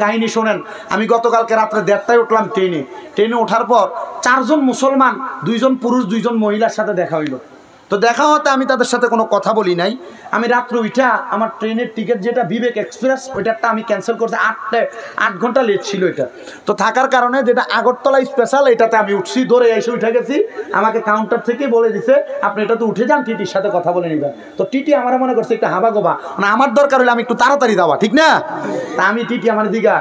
কাহিনী শোনেন। আমি গতকালকে রাত্রে 1:30টায় উঠলাম ট্রেনে ওঠার পর 4 জন মুসলমান, 2 জন পুরুষ 2 জন মহিলার সাথে দেখা হইল। তো দেখা হতে আমি তাদের সাথে কোনো কথা বলি নাই। আমি রাত্রে উঠা আমার ট্রেনের টিকিট যেটা বিবেক এক্সপ্রেস ওইটারটা আমি ক্যান্সেল করছি, 8 ঘন্টা লেট ছিল এটা। তো থাকার কারণে যেটা আগরতলা স্পেশাল এটাতে আমি উঠছি, দৌড়ে এসে উঠে গেছি। আমাকে কাউন্টার থেকে বলে দিছে আপনি এটা তো উঠে যান, টিটির সাথে কথা বলে নিবেন। তো টিটি আমার মনে করছে একটা হাবা গোবা, মানে আমার দরকার হলে আমি একটু তাড়াতাড়ি যাওয়া, ঠিক না? তা আমি টিটি আমার দিঘা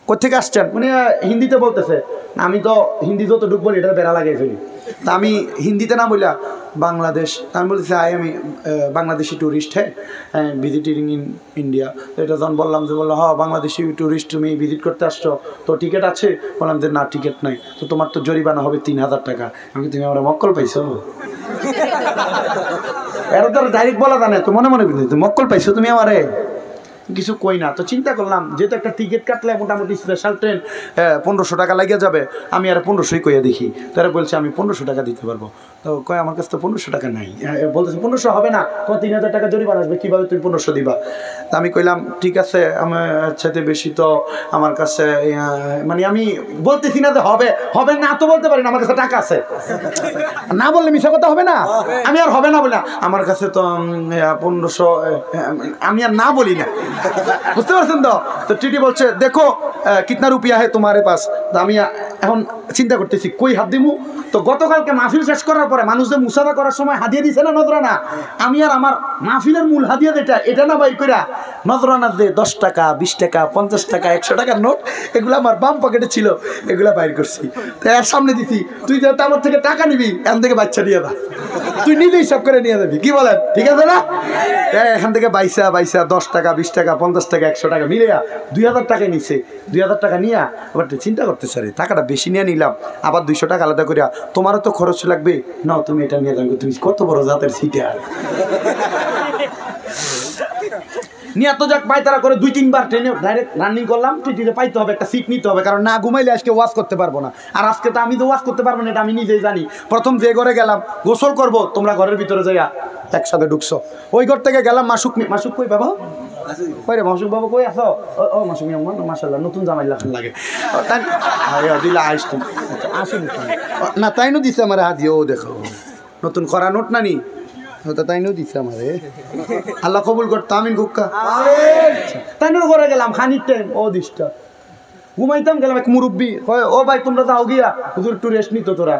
কোথেকে আসছেন, মানে হিন্দিতে বলতেছে। আমি তো হিন্দি যতটুকু বলি এটা বেড়া লাগিয়ে ফেলি। তা আমি হিন্দিতে না বললাম বাংলাদেশ, আমি বলতেছি আমি বাংলাদেশি ট্যুরিস্ট হ্যাঁ ভিজিটিং ইন ইন্ডিয়া। তো এটা যখন বললাম যে বললো হ্যাঁ বাংলাদেশি ট্যুরিস্ট, তুমি ভিজিট করতে আসছো, তো টিকিট আছে? বললাম যে না টিকিট নাই। তো তোমার তো জরিমানা হবে 3000 টাকা। আমি তুমি আমার মক্কল পাইছো? এরা তো ডাইরেক্ট বলা জানে, তো মনে মনে মক্কল পাইছো তুমি আমারে, কিছু কই না। তো চিন্তা করলাম যেহেতু একটা টিকিট কাটলে মোটামুটি স্পেশাল ট্রেন 1500 টাকা লাগিয়ে যাবে, আমি আর 1500ই কইয়া দেখি। তারা বলছে আমি 1500 টাকা দিতে পারবো। তো কয় আমার কাছে তো 1500 টাকা নাই। বলতেছে 1500 হবে না, তোমার 3000 টাকা জরিমানা আসবে, কীভাবে তুমি 1500 দিবা? তা আমি কইলাম ঠিক আছে, আমার চাইতে বেশি তো আমার কাছে, মানে আমি বলতেছি না যে হবে না তো বলতে পারি না, আমার কাছে টাকা আছে। না বললে মিশা কথা হবে না, আমি আর হবে না বলে আমার কাছে তো 1500, আমি আর না বলি না, বুঝতে পারছেন তো? তো টিটি বলছে দেখো কিতনা রুপিয়া হে তোমারে পাস। আমি এখন চিন্তা করতেছি কই হাত দিমু। তো গতকালকে মাহফিল শেষ করার পরে মানুষদের মুসাফা করার সময় হাদিয়া দিছে না নজরানা, আমি আর আমার মাহফিলের মূল হাদিয়া যেটা এটা না বাই কইরা নজরানা যে 10 টাকা 20 টাকা 50 টাকা 100 টাকার নোট এগুলো আমার বাম পকেটে ছিল, এগুলা বাইর করছি। তো এর সামনে দিছি, তুই যেহেতু আমার থেকে টাকা নিবি এখান থেকে বাচ্চা নিয়ে যা, তুই নিজেই সব করে নিয়ে যাবি, কি বলেন? ঠিক আছে না? এখান থেকে বাইসা 10 টাকা 20 টাকা 50 টাকা 100 টাকা মিলে 2000 টাকা নিচ্ছে। 2000 টাকা নিয়ে আবার চিন্তা করতেছে রে টাকাটা বেশি নিয়ে নিলাম, আবার 200 টাকা আলাদা করিয়া তোমারও তো খরচ লাগবে, নাও তুমি এটা নিয়ে যাবে। তুমি কত বড় জাতের সিটার নিয়ে তো যাক পায়তারা করে 2-3 বার ট্রেনে ডাইরেক্ট রানিং করলাম। টিটিতে পাইতে হবে, একটা সিট নিতে হবে, কারণ না ঘুমাইলে আজকে ওয়াশ করতে পারবো না। আর আজকে তো আমি তো ওয়াশ করতে পারবো না, এটা আমি নিজেই জানি। প্রথম যে ঘরে গেলাম গোসল করব, তোমরা ঘরের ভিতরে যাইয়া একসাথে ঢুকছো। ওই ঘর থেকে গেলাম মাসুক কই বাবা, কই রে মাসুক বাবা কই আছো? ও মাসুক মাশাআল্লাহ নতুন জামাই লাগে তাই দিলা আইস তুমি আসুন না, তাইনও দিছে আমার হাত দিয়ে, ও দেখো নতুন করা নোট না নি, তাইনও দিছে আমারে, আল্লাহ কবুল করতো, আমিন গুক্কা। তাইনোর ঘরে গেলাম খানিক টাইম, ও দিসটা ঘুমাইতাম, গেলাম এক মুরব্বী কয় ও ভাই তোমরা যাও গিয়া হুজুর একটু রেস্ট নিত তোরা।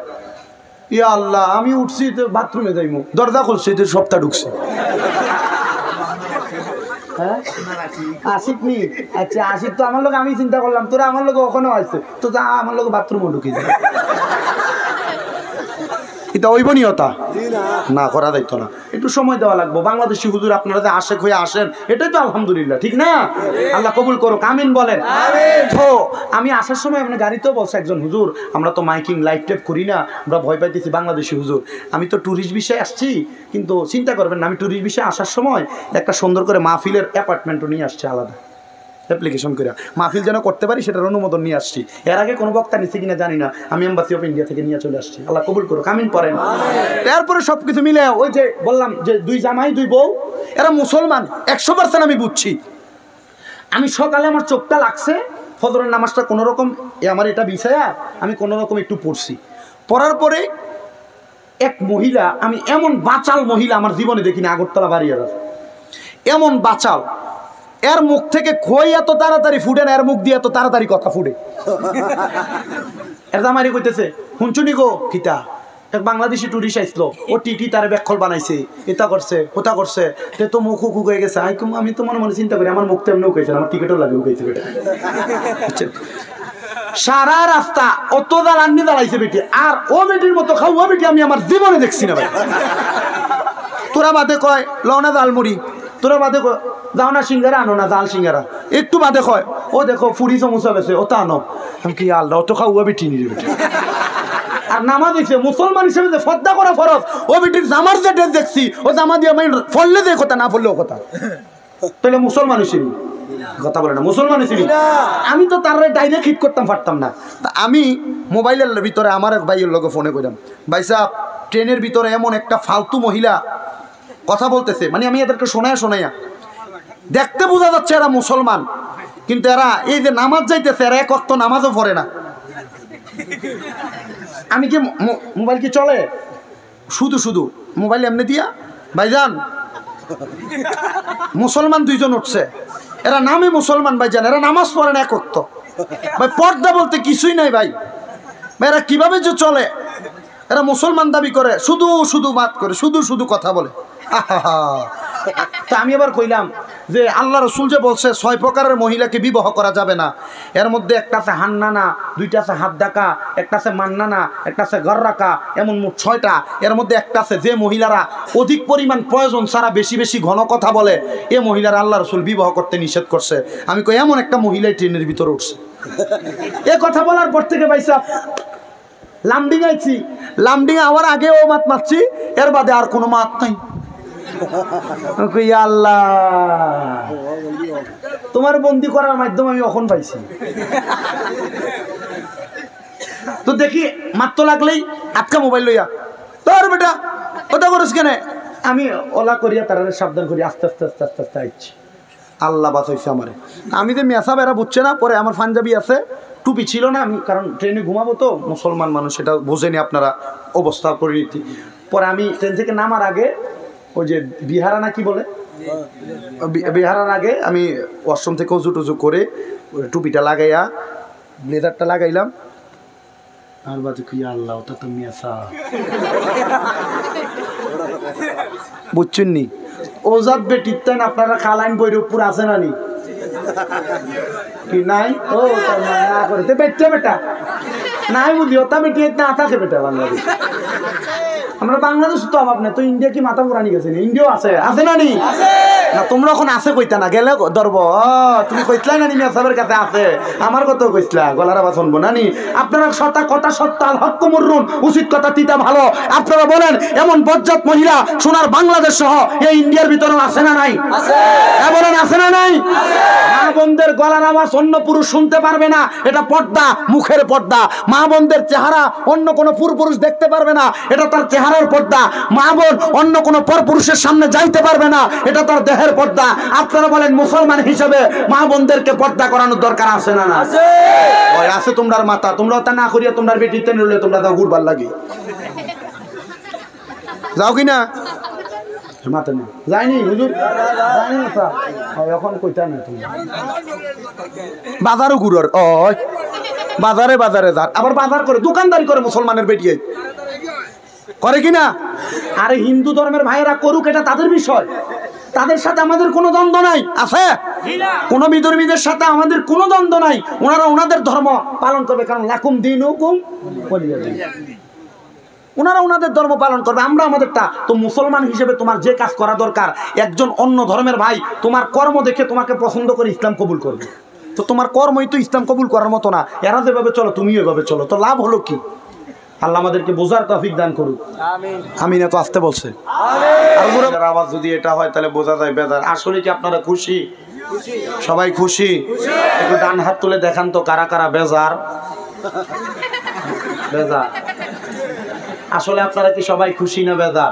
ইয়া আল্লাহ, আমি উঠছি তো বাথরুমে যাইমু, দরজা খুলছি তো সপ্তাহ ঢুকছে। হ্যাঁ আশিক নি, আচ্ছা আশিক তো আমার লোক, আমি চিন্তা করলাম তোরা আমার লোক ওখানেও আসছে, তো যা আমার লোক বাথরুমও ঢুকে যায়, এটা ঐবনীয়তা না করা যাইতো না, একটু সময় দেওয়া লাগবো। বাংলাদেশি হুজুর আপনারা যে আশেক হয়ে আসেন এটাই তো আলহামদুলিল্লাহ, ঠিক না? আল্লাহ কবুল করুক, আমিন বলেন। তো আমি আসার সময় আপনার গাড়িতেও বলছে একজন হুজুর আমরা তো মাইকিং লাইভ টেপ করি না, আমরা ভয় পাইতেছি বাংলাদেশি হুজুর, আমি তো ট্যুরিস্ট বিষয়ে আসছি, কিন্তু চিন্তা করবেন না আমি ট্যুরিস্ট বিষয়ে আসার সময় একটা সুন্দর করে মাহফিলের অ্যাপার্টমেন্টও নিয়ে আসছে, আলাদা অ্যাপ্লিকেশন করে মাহফিল যেন করতে পারি সেটার অনুমোদন নিয়ে আসছি। এর আগে কোনো বক্তা নিচ্ছে কিনা জানি না, আমি এম্বাসি অফ ইন্ডিয়া থেকে নিয়ে চলে আসছি, আল্লাহ কবুল করুক, আমিন পড়েন। তারপরে সব কিছু মিলে ওই যে বললাম যে 2 জামাই 2 বউ, এরা মুসলমান 100% আমি বুঝছি। আমি সকালে আমার চোখটা লাগছে, ফজরের নামাজটা কোনো রকম আমার এটা বিছায়া আমি কোনো রকম একটু পড়ছি, পড়ার পরে এক মহিলা, আমি এমন বাচাল মহিলা আমার জীবনে দেখিনি, আগরতলা বাড়িয়ার এমন বাচাল, এর মুখ থেকে খই এত তাড়াতাড়ি ফুটে না, এর মুখ দিয়ে এত তাড়াতাড়ি কথা ফুটে। এর জামাইরে কইতেছে হুনচুনি গো কিতা, এক বাংলাদেশি টুরিস্ট আইসলো, ও টিটি তার ব্যাকল বানাইছে, এটা করছে ওটা করছে, তে তো মুখ উকু হয়ে গেছে। আমি তো মনে মনে চিন্তা করি আমার মুখ তো এমনি উকেছে, আমার টিকিটও লাগে উকেছে বেটা। সারা রাস্তা অত দাঁড়াননি দাঁড়াইছে বেটি, আর ও বেটির মতো খাও ও বেটি আমি আমার জীবনে দেখছি না ভাই। তোরা বাদে কয় লওনা জালমুড়ি, তোরা বাদে কয় যাও না সিঙ্গারা আনো না, জাল সিঙ্গারা একটু বাদে কয় ও দেখো ফুরি সমোসা গেছে ওটা আনো, আমি কি আল্লাহ অত খাও ও বেটি নিয়ে বেটি। আর নামাজ দিচ্ছে মুসলমান হিসেবে যে ফর্দা করা ফরজ, ও বেটির জামার যে ড্রেস দেখছি ও জামা দিয়ে আমি ফললে যে কথা না ফললেও কথা, তাহলে মুসলমান হিসেবে কথা বলে না, মুসলমান হিসেবে আমি তো তার ডাইরেক্ট হিট করতাম পারতাম না। তা আমি মোবাইলের ভিতরে আমার এক ভাইয়ের লোকে ফোনে কইলাম, ভাই সাহেব ট্রেনের ভিতরে এমন একটা ফালতু মহিলা কথা বলতেছে, মানে আমি এদেরকে শোনায়া দেখতে বোঝা যাচ্ছে এরা মুসলমান, কিন্তু এরা এই যে নামাজ যাইতেছে এরা এক ওয়াক্ত নামাজও পড়ে না। আমি কি মোবাইল কি চলে শুধু শুধু মোবাইল এমনি দিয়া ভাইজান মুসলমান দুইজন উঠছে, এরা নামে মুসলমান ভাইজান, এরা নামাজ পড়ে না এক ওয়াক্ত ভাই, পর্দা বলতে কিছুই নাই ভাই। এরা কিভাবে যে চলে, এরা মুসলমান দাবি করে, শুধু শুধু বাত করে, শুধু শুধু কথা বলে। তা আমি আবার কইলাম যে আল্লাহ রসুল যে বলছে 6 প্রকারের মহিলাকে বিবাহ করা যাবে না, এর মধ্যে একটা আছে হান্নানা, দুইটা আছে হাত ডাকা, একটা আছে মান্নানা, একটা আছে ঘর রাখা, এমন মোট 6টা। এর মধ্যে একটা আছে যে মহিলারা অধিক পরিমাণ প্রয়োজন ছাড়া বেশি বেশি ঘন কথা বলে, এ মহিলারা আল্লাহ রসুল বিবাহ করতে নিষেধ করছে। আমি কই এমন একটা মহিলাই ট্রেনের ভিতরে উঠছে। এ কথা বলার পর থেকে ভাই সাহেব লামডিং আইছি, লামডিং আওয়ার আগে ও মাত মারছি, এর বাদে আর কোনো মাত নাই। আল্লাহ তোমার বন্দি করার মাধ্যম আমি এখন পাইছি। তো দেখি মাত্র লাগলেই আটকা মোবাইল লইয়া, তোর বেটা কথা করিস কেন? আমি ওলা করিয়া তারা সাবধান করি, আস্তে আস্তে আস্তে আস্তে আস্তে আইছি। আল্লাহ বাঁচাইছে আমারে। আমি যে মেসা বেড়া বুঝছে না, পরে আমার পাঞ্জাবি আছে, টুপি ছিল না, আমি কারণ ট্রেনে ঘুমাবো তো, মুসলমান মানুষ সেটা বোঝেনি আপনারা অবস্থা পরিণতি। পরে আমি ট্রেন থেকে নামার আগে ওই যে বিহারা না কি বলে, বিহারার আগে আমি ওয়াশরুম থেকে উজু টুজু করে টুপিটা লাগাইয়া ব্লেজারটা লাগাইলাম। আর বাজে কি আল্লাহ, ওটা তো মেসা বুঝছেন নি? ওজাত বেটিতেন আপনারা খালাইন বৈরবপুর আছে না নি কি নাই? ও না করে বেটা বেটা নাই বুঝি, ওটা বেটি না থাকে বেটা বাংলাদেশ। আমরা বাংলাদেশ তো অভাব নেই, তো ইন্ডিয়া কি মাথা পুরানি গেছে? ইন্ডিয়াও আছে, আছে না নি? না তোমরা এখন আছে কইতা না, গেলে ধরব। তুমি কইতলাই না নি মেসাবের কাছে আছে, আমার কথা কইতলা, গলার আওয়াজ শুনবো না নি? আপনারা সতা কথা সত্য, আল হক মুররুন, উচিত কথা তিতা ভালো। আপনারা বলেন এমন বজ্জাত মহিলা সোনার বাংলাদেশ সহ এই ইন্ডিয়ার ভিতরেও আছে না নাই? হ্যাঁ বলেন, আছে না নাই? মা বোনদের গলার আওয়াজ অন্য পুরুষ শুনতে পারবে না, এটা পর্দা, মুখের পর্দা। মা বোনদের চেহারা অন্য কোনো পুরুষ দেখতে পারবে না, এটা তার চেহারার পর্দা। মা বোন অন্য কোনো পরপুরুষের সামনে যাইতে পারবে না, এটা তার দেহের পর্দা। আপনারা বলেন মুসলমান হিসেবে মা বোনদেরকে পর্দা করানোর দরকার আছে না? আছে। আছে তোমরার মাথা, তোমরা তা না করিয়া তোমরা বেটিতে নিলে তোমরা তা ঘুরবার লাগে যাও কিনা মাথা নেই যায়নি হুজুর, জানি না স্যার এখন কইতা না তুমি বাজারও ঘুরার। ও বাজারে বাজারে যার আবার বাজার করে দোকানদারি করে মুসলমানের বেটিয়ে করে কিনা? আরে হিন্দু ধর্মের ভাইয়েরা করুক, এটা তাদের বিষয়, তাদের সাথে আমাদের কোনো দ্বন্দ্ব নাই। আছে কোন বিধর্মীদের সাথে আমাদের কোনো দ্বন্দ্ব নাই, ওনারা ওনাদের ধর্ম পালন করবে, কারণ লাকুম দীনুকুম ওয়ালিয়া দীন। ওনারা ওনাদের ধর্ম পালন করবে, আমরা আমাদেরটা। তো মুসলমান হিসেবে তোমার যে কাজ করা দরকার, একজন অন্য ধর্মের ভাই তোমার কর্ম দেখে তোমাকে পছন্দ করে ইসলাম কবুল করবে, তো তোমার কর্মই তো ইসলাম কবুল করার মতো না। এরা যেভাবে চলো তুমিও এভাবে চলো, তো লাভ হলো কি? আল্লাহ আমাদেরকে বোঝার তৌফিক দান করুক। আমিন। এত আসতে বলছে আর আওয়াজ যদি এটা হয় তাহলে বোঝা যায় বেজার। আসলে কি আপনারা খুশি? সবাই খুশি? একটু ডান হাত তুলে দেখান তো কারা কারা বেজার। বেজার আসলে আপনারা কি সবাই খুশি না বেজার?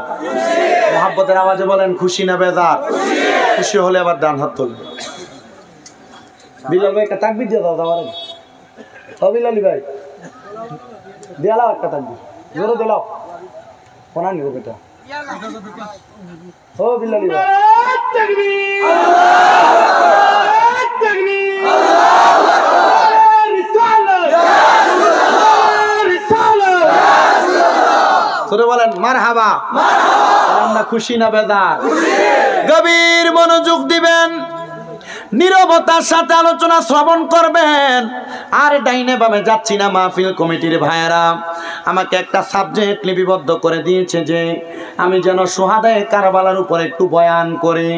মোহাব্বতের আওয়াজে বলেন খুশি না বেজার? খুশি হলে আবার ডান হাত তোলেন। বিলাল ভাই একটা তাকবীর দিয়ে দাও আমার। ও বিলালি ভাই দিয়ালাও একটা তাকবীর, জোরে দিলাও, কোনা নিব বেটা। ও বিলালি ভাই তাকবীর, তাকবীর, সরে বলেন মারহাবা। আমরা খুশি না বেজার? গভীর মনোযোগ দিবেন, নীরবতার সাথে আলোচনা শ্রবণ করবেন। আর ডাইনে বামে যাচ্ছি না। মাহফিল কমিটির ভাইয়েরা আমাকে একটা সাবজেক্ট লিপিবদ্ধ করে দিয়েছে যে আমি যেন শুহাদায়ে কারবালার উপর একটু বয়ান করি।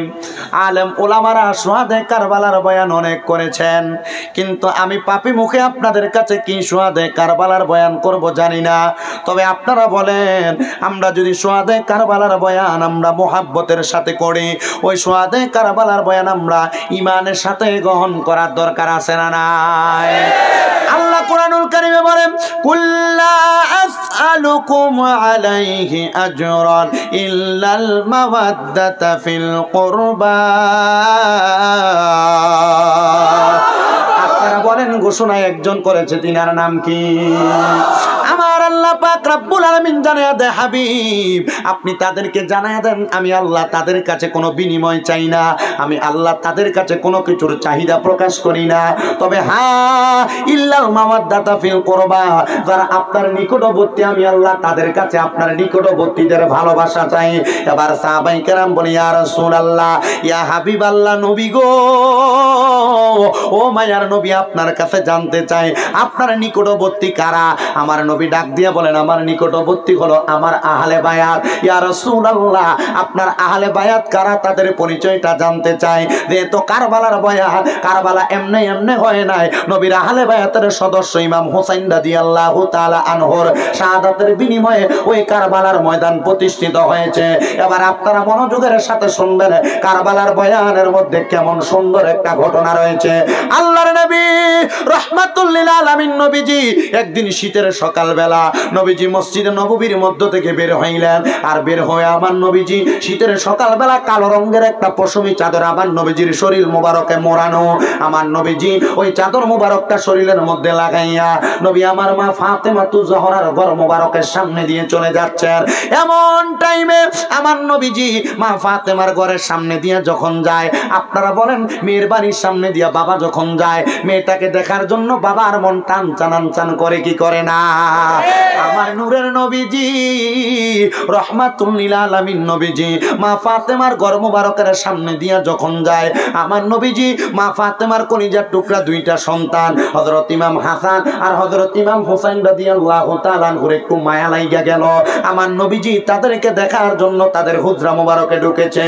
আলেম ওলামারা শুহাদায়ে কারবালার বয়ান অনেক করেছেন, কিন্তু আমি পাপী মুখে আপনাদের কাছে কি শুহাদায়ে কারবালার বয়ান করব জানি না। তবে আপনারা বলেন, আমরা যদি শুহাদায়ে কারবালার বয়ান আমরা মোহাব্বতের সাথে করি, ওই শুহাদায়ে কারবালার বয়ান আমরা ইমানের সাথে গ্রহণ করার দরকার আছে না নাই? আল্লাহ কুরআনুল কারীমে বলেন, কুল্লা আসআলুকুম আলাইহি আজরান ইল্লাল মাওয়াদ্দাতা ফিল কুরবা ঘোষণা একজন করেছে, তিনার নাম কি? আমার আল্লাহ পাক রব্বুল আলামিন জানায়া দেয়, হাবিব আপনি তাদেরকে জানায়া দেন আমি আল্লাহ তাদের কাছে কোনো বিনিময় চাই না, আমি আল্লাহ তাদের কাছে কোনো কিছুর চাহিদা প্রকাশ করি না, তবে হ্যাঁ ইল্লাল মাওয়াদ্দাতা ফিল কুরবা, যারা আপনার নিকটবর্তী আমি আল্লাহ তাদের কাছে আপনার নিকটবর্তীদের ভালোবাসা চাই। এবার সাহাবায়ে কেরাম বলে, ইয়া রাসূলুল্লাহ, ইয়া হাবিবাল্লাহ, নবী গো, ও মায়ার নবী, আপনার কাছে জানতে চাই আপনার নিকটবর্তী কারা? আমার নবী ডাক দিয়ে বলেন, আমার নিকটবর্তী হলো আমার আহলে বায়াত। ইয়া রাসূলুল্লাহ, আপনার আহলে বায়াত কারা? তাদের পরিচয়টা জানতে চাই। যেহেতু কারবালার বায়াত, কারবালা এমনি এমনি হয় নাই, নবীর আহলে বায়াতের সদস্য ইমাম হুসাইন রাদিয়াল্লাহু তাআলা আনহুর শাহাদাতের বিনিময়ে ওই কারবালার ময়দান প্রতিষ্ঠিত হয়েছে। এবার আপনারা মনোযোগের সাথে শুনবেন, কারবালার বয়ানের মধ্যে কেমন সুন্দর একটা ঘটনা রয়েছে। আল্লাহর নবী রাহমাতুল লিল আলামিন নবীজি একদিন শীতের সকালবেলা নবীজি মসজিদে নববীর মধ্য থেকে বের হইলেন। আর বের হয়ে আমার নবীজি শীতের সকালবেলা কালো রঙের একটা পশমি চাদর আমার নবীজির শরীর মোবারকে মোড়ানো, আমার নবীজি ওই চাদর মোবারকটা শরীরের মধ্যে লাগাইয়া নবী আমার মা ফাতেমাতু জহরার ঘর মোবারকের সামনে দিয়ে চলে যাচ্ছেন। এমন টাইমে আমার নবীজি মা ফাতেমার ঘরের সামনে দিয়ে যখন যায়, আপনারা বলেন মেয়ের বাড়ির সামনে দিয়া বাবা যখন যায়, মেয়েটাকে দেখার জন্য বাবার মন টান চান করে কি করে না? আমার নূরের নবীজি রাহমাতুল লিল আলামিন নবীজি মা ফাতেমার ঘর মোবারকের সামনে দিয়া যখন যায়, আমার নবীজি মা ফাতেমার কলিজার টুকরা দুইটা সন্তান হযরত ইমাম হাসান আর হযরত ইমাম হুসাইন রাদিয়াল্লাহু তাআলা আনহুর একটু মায়া লাগা গেল। আমার নবীজি তাদেরকে দেখার জন্য তাদের হুজরা মোবারকে ঢুকেছে।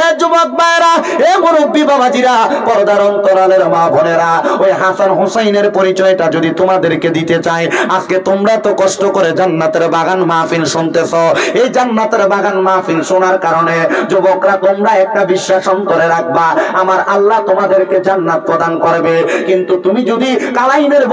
এ যুবক ভাইরা, এ মুরব্বি বাবাজিরা, পর্দার অন্তরালের মা বোনেরা, ওই হাসান হুসাইনের পরিচয়টা যদি তোমাদেরকে দিতে চাই, আজকে তোমরা তো কষ্ট করে জান্নাতের বাগান মাহফিল শুনতেছো। এই জান্নাতের বাগান মাহফিল শোনার কারণে যুবকরা তোমরা একটা বিশ্বাস অন্তরে রাখবা, আমার আল্লাহ তোমাদেরকে জান্নাত প্রদান করবে। কিন্তু তুমি যদি কালাইনের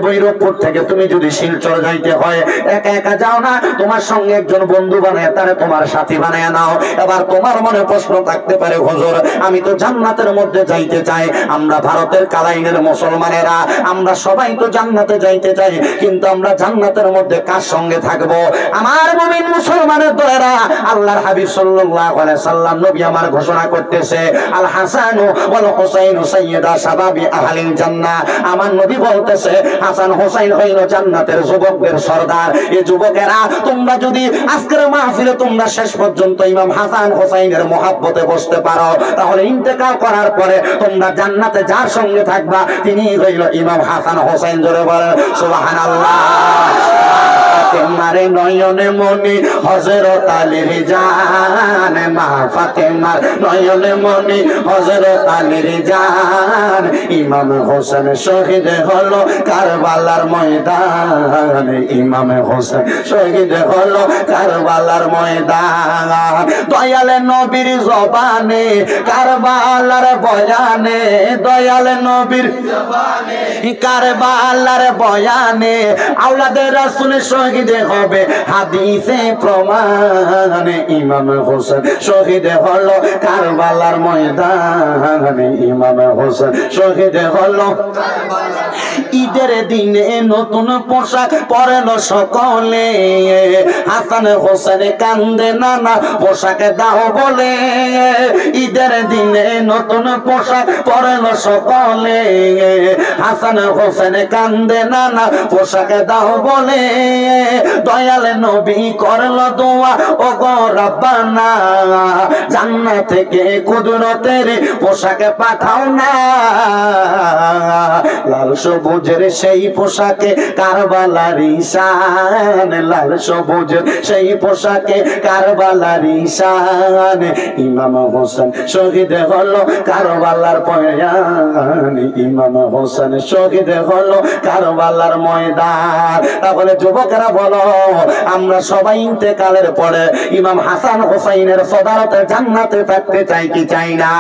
বৈরবপুর থেকে তুমি যদি শিলচর যাইতে হয়, একা একা যাও না, তোমার সঙ্গে একজন বন্ধু বানায় তারে তোমার সাথী বানায় নাও। এবার তোমার মনে প্রশ্ন থাকতে পারে, হুজুর আমি তো জান্নাতের মধ্যে যাইতে চাই, আমরা ভারতের কালাইনের মুসলমানেরা আমরা সবাই তো জান্নাতে যাইতে চাই, কিন্তু আমরা জান্নাতের মধ্যে কার সঙ্গে থাকবো? আমার মুমিন মুসলমানের দলেরা, আল্লাহর হাবিব সাল্লাল্লাহু আলাইহি সাল্লাম নবী আমার ঘোষণা করতেছে, আল হাসান ওয়াল হুসাইন সাইয়্যিদা শাবাবি আহলিল জান্নাহ। আমার নবী বলতেছে হাসান হুসাইন হইল জান্নাতের যুবকদের সরদার। এই যুবকেরা তোমরা যদি আজকের মাহফিলে তোমরা শেষ পর্যন্ত ইমাম হাসান হুসাইনের মহব্বতে বসতে পারো, তাহলে ইন্তেকাল করার পরে তোমরা জান্নাতে যার সঙ্গে থাকবা তিনি হইল ইমাম হাসান হুসাইন। জোরে বলেন সুবহানাল্লাহ। ফাতেমারে নয়নে মনি হযরত আলীর জান, মা ফাতেমার নয়নে মনি হযরত আলীর জান, ইমাম হোসেন শহীদ হলো কারবালার ময়দান, ইমাম হোসেন শহীদ হলো কারবালার ময়দান। দয়ালে নবীর জবানে কারবালার বয়ানে, দয়ালে নবীর জবানে কারবালার বয়ানে, আওলাদে রাসূল শহীদ হবে হাদিসে প্রমাণে, ইমাম হোসেন শহীদ হলো কারবালার ময়দানে, ইমাম হোসেন শহীদ হলো। ঈদের দিনে নতুন পোশাক পরেন সকলে, হাসান হোসেন কান্দে নানা পোশাক দাও বলে। ঈদের দিনে নতুন পোশাক পরেন সকলে, হাসান হোসেন কান্দে নানা পোশাক দাও বলে। দয়াল নবী করলো দোয়া, ও গো রব্বানা জান্নাত থেকে কুদরতের পোশাকে পাঠাও না। লাল সবুজের সেই পোশাকে কারবালার ঈশান, লাল সবুজের সেই পোশাকে কারবালার ঈশান, ইমাম হোসেন শহীদ হলো কারবালার ময়দান, ইমাম হোসেন শহীদ হলো কারবালার ময়দান। তাহলে যুবকেরা বলো, আমরা সবাই ইন্তেকালের পরে ইমাম হাসান হোসাইনের সদারতে জান্নাতে থাকতে চাই কি চাই না?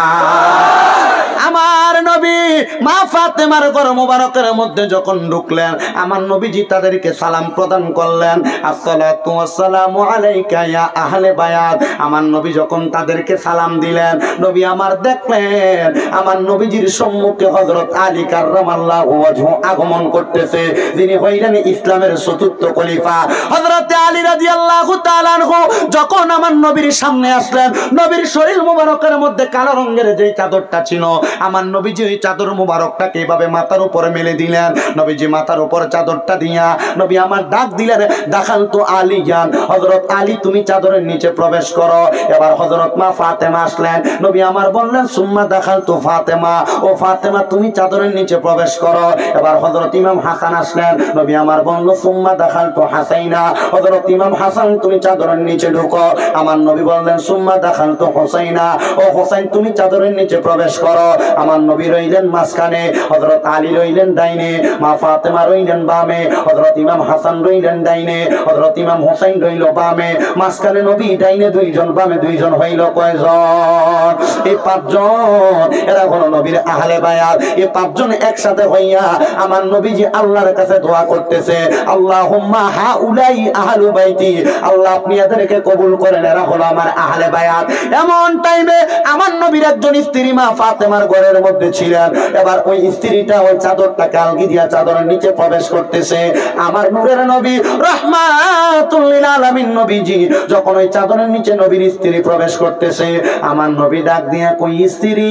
আমার নবী মা ফাতেমার ঘর মোবারকের মধ্যে যখন ঢুকলেন, আমার নবীজি তাদেরকে সালাম প্রদান করলেন, আসসালাতু ওয়াসসালামু আলাইকা ইয়া আহলে বায়াত। আমার নবী যখন তাদেরকে সালাম দিলেন, নবী আমার দেখলেন আমার নবীজির সম্মুখে হযরত আলী কাররামাল্লাহু ওয়াজহু আগমন করতেছে, যিনি হইলেন ইসলামের চতুর্থ খলিফা। হযরত আলী রাদিয়াল্লাহু তাআলা আনহু যখন আমার নবীর সামনে আসলেন, নবীর শরীর মুবারকের মধ্যে কালো রঙের যে চাদরটা ছিল, আমার নবীজি ওই চাদর মুবারকটাকে এইভাবে মাথার উপরে মেলে দিলেন। নবীজি মাথার উপর চাদরটা দিয়া নবী আমার ডাক দিলেন, দাখালতু আলিয়ান, হযরত আলী তুমি চাদরের নিচে প্রবেশ করো। এবার হযরত মা ফাতেমা আসলেন, নবী আমার বললেন সুম্মা দাখালতু ফাতেমা, ও ফাতেমা তুমি চাদরের নিচে প্রবেশ করো। এবার হযরত ইমাম হাসান আসলেন, নবী আমার বলল সুম্মা দাখালতু হাসাইনা, হযরত ইমাম হাসান তুমি চাদরের নিচে ঢুকো। আমার নবী বললেন সুম্মা দাখালতু হুসাইনা, ও হুসাইন তুমি চাদরের নিচে প্রবেশ করো। আমার নবী রইলেন মাঝখানে, হযরত আলী রইলেন ডাইনে, মা ফাতেমা রইলেন বামে, হযরত ইমাম হাসান রইলেন ডাইনে, হযরত ইমাম হুসাইন রইল বামে। মাঝখানে নবী ডাইনে দুইজন, বামে দুইজন, হইল কয়জন? এই পাঁচজন। এরা হলো নবীর আহলে বায়াত। এই পাঁচজন একসাথে হইয়া আমার নবীজি আল্লাহর কাছে দোয়া করতেছে, আল্লাহুম্মা হাউলাই আহলু বাইতি, আল্লাহ আপনি এদেরকে কবুল করেন, এরা হলো আমার আহলে বায়াত। এমন টাইমে আমার নবীর একজন স্ত্রী মা ফাতেমার ঘরের মধ্যে ছিলেন। এবার ওই স্ত্রীটা ওই চাদরটাকে আলগি দিয়া চাদরের নিচে প্রবেশ করতেছে। আমার নূরের নবী রাহমাতুল লিল আলামিন নবীজি যখন ওই চাদরের নিচে নবীর স্ত্রী প্রবেশ করতেছে, আমার নবী ডাক দিয়া কই, স্ত্রী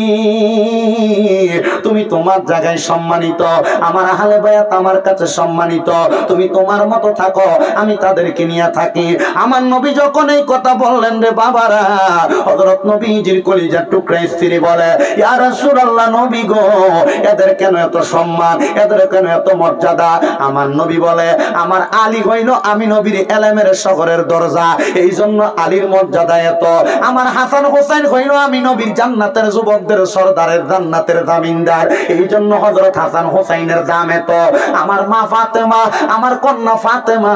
তুমি তোমার জায়গায় সম্মানিত, আমার আহলে বায়াত আমার কাছে সম্মানিত, তুমি তোমার মতো থাকো, আমি তাদেরকে নিয়ে থাকি। আমার নবী যখন এই কথা বললেন রে বাবারা, হযরত নবীজির কলিজার টুকরা স্ত্রী বলে, ইয়া রাসূলুল্লাহ নবী গো, এদের কেন এত সম্মান, এদের কেন এত মর্যাদা? আমার নবী বলে, আমার আলী হইল আমি নবীর এলেমের শহরের দরজা, এই জন্য আলীর মর্যাদা এত। আমার হাসান হোসেন হইল আমি নবীর জান্নাতের যুবকদের সরদারের জান্নাতের জামিনদার, এই জন্য হযরত হাসান হোসেনের দাম এত। আমার মা ফাতেমা, আমার কন্যা ফাতেমা,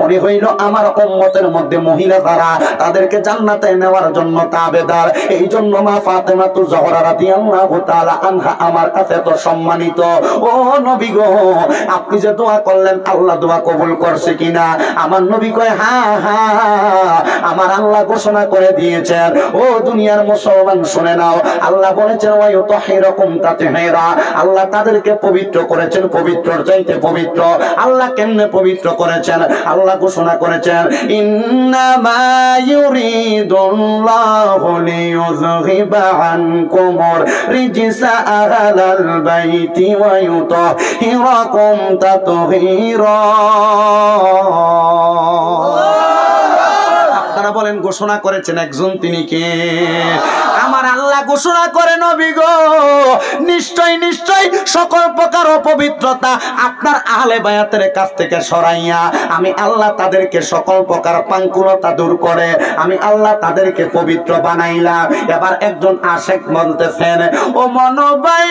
উনি হইল আমার উম্মতের মধ্যে মহিলা যারা তাদেরকে জান্নাতে নেওয়ার জন্য তাবেদার, এই জন্য মা ফাতেমা তু জহরা রাদিয়াল্লাহু তাআলা আনহা আমার কাছে তো সম্মানিত। ও নবী গো, আপনি যে দোয়া করলেন আল্লাহ দোয়া কবুল করছে কিনা? আমার নবী কয়, হ্যাঁ হ্যাঁ, আমার আল্লাহ ঘোষণা করে দিয়েছেন। ও দুনিয়ার মুসলমান শুনে নাও, আল্লাহ বলেছেন ওয়া ইউতাহিরুকুম তাতহীরা, আল্লাহ তাদেরকে পবিত্র করেছেন, পবিত্রর চাইতে পবিত্র। আল্লাহ কেমনে পবিত্র করেছেন? আল্লাহ ঘোষণা করেছেন, ইন্নামা ইউরিদুল্লাহু লিইউযহিবা আনকুমুর রিজসা আহলাল বাইতি ওয়া ইউতাহিরাকুম তাতহীরা। আপনারা বলেন ঘোষণা করেছেন একজন, তিনি কে? আমার আল্লাহ ঘোষণা করে, নবী গো নিশ্চয় নিশ্চয় সকল প্রকার অপবিত্রতা আপনার আহলে বায়াতের কাছ থেকে সরাইয়া আমি আল্লাহ তাদেরকে সকল প্রকার পাঙ্কুরতা দূর করে আমি আল্লাহ তাদেরকে পবিত্র বানাইলাম। এবার একজন আশেক বলতেছেন, ও মনোবাই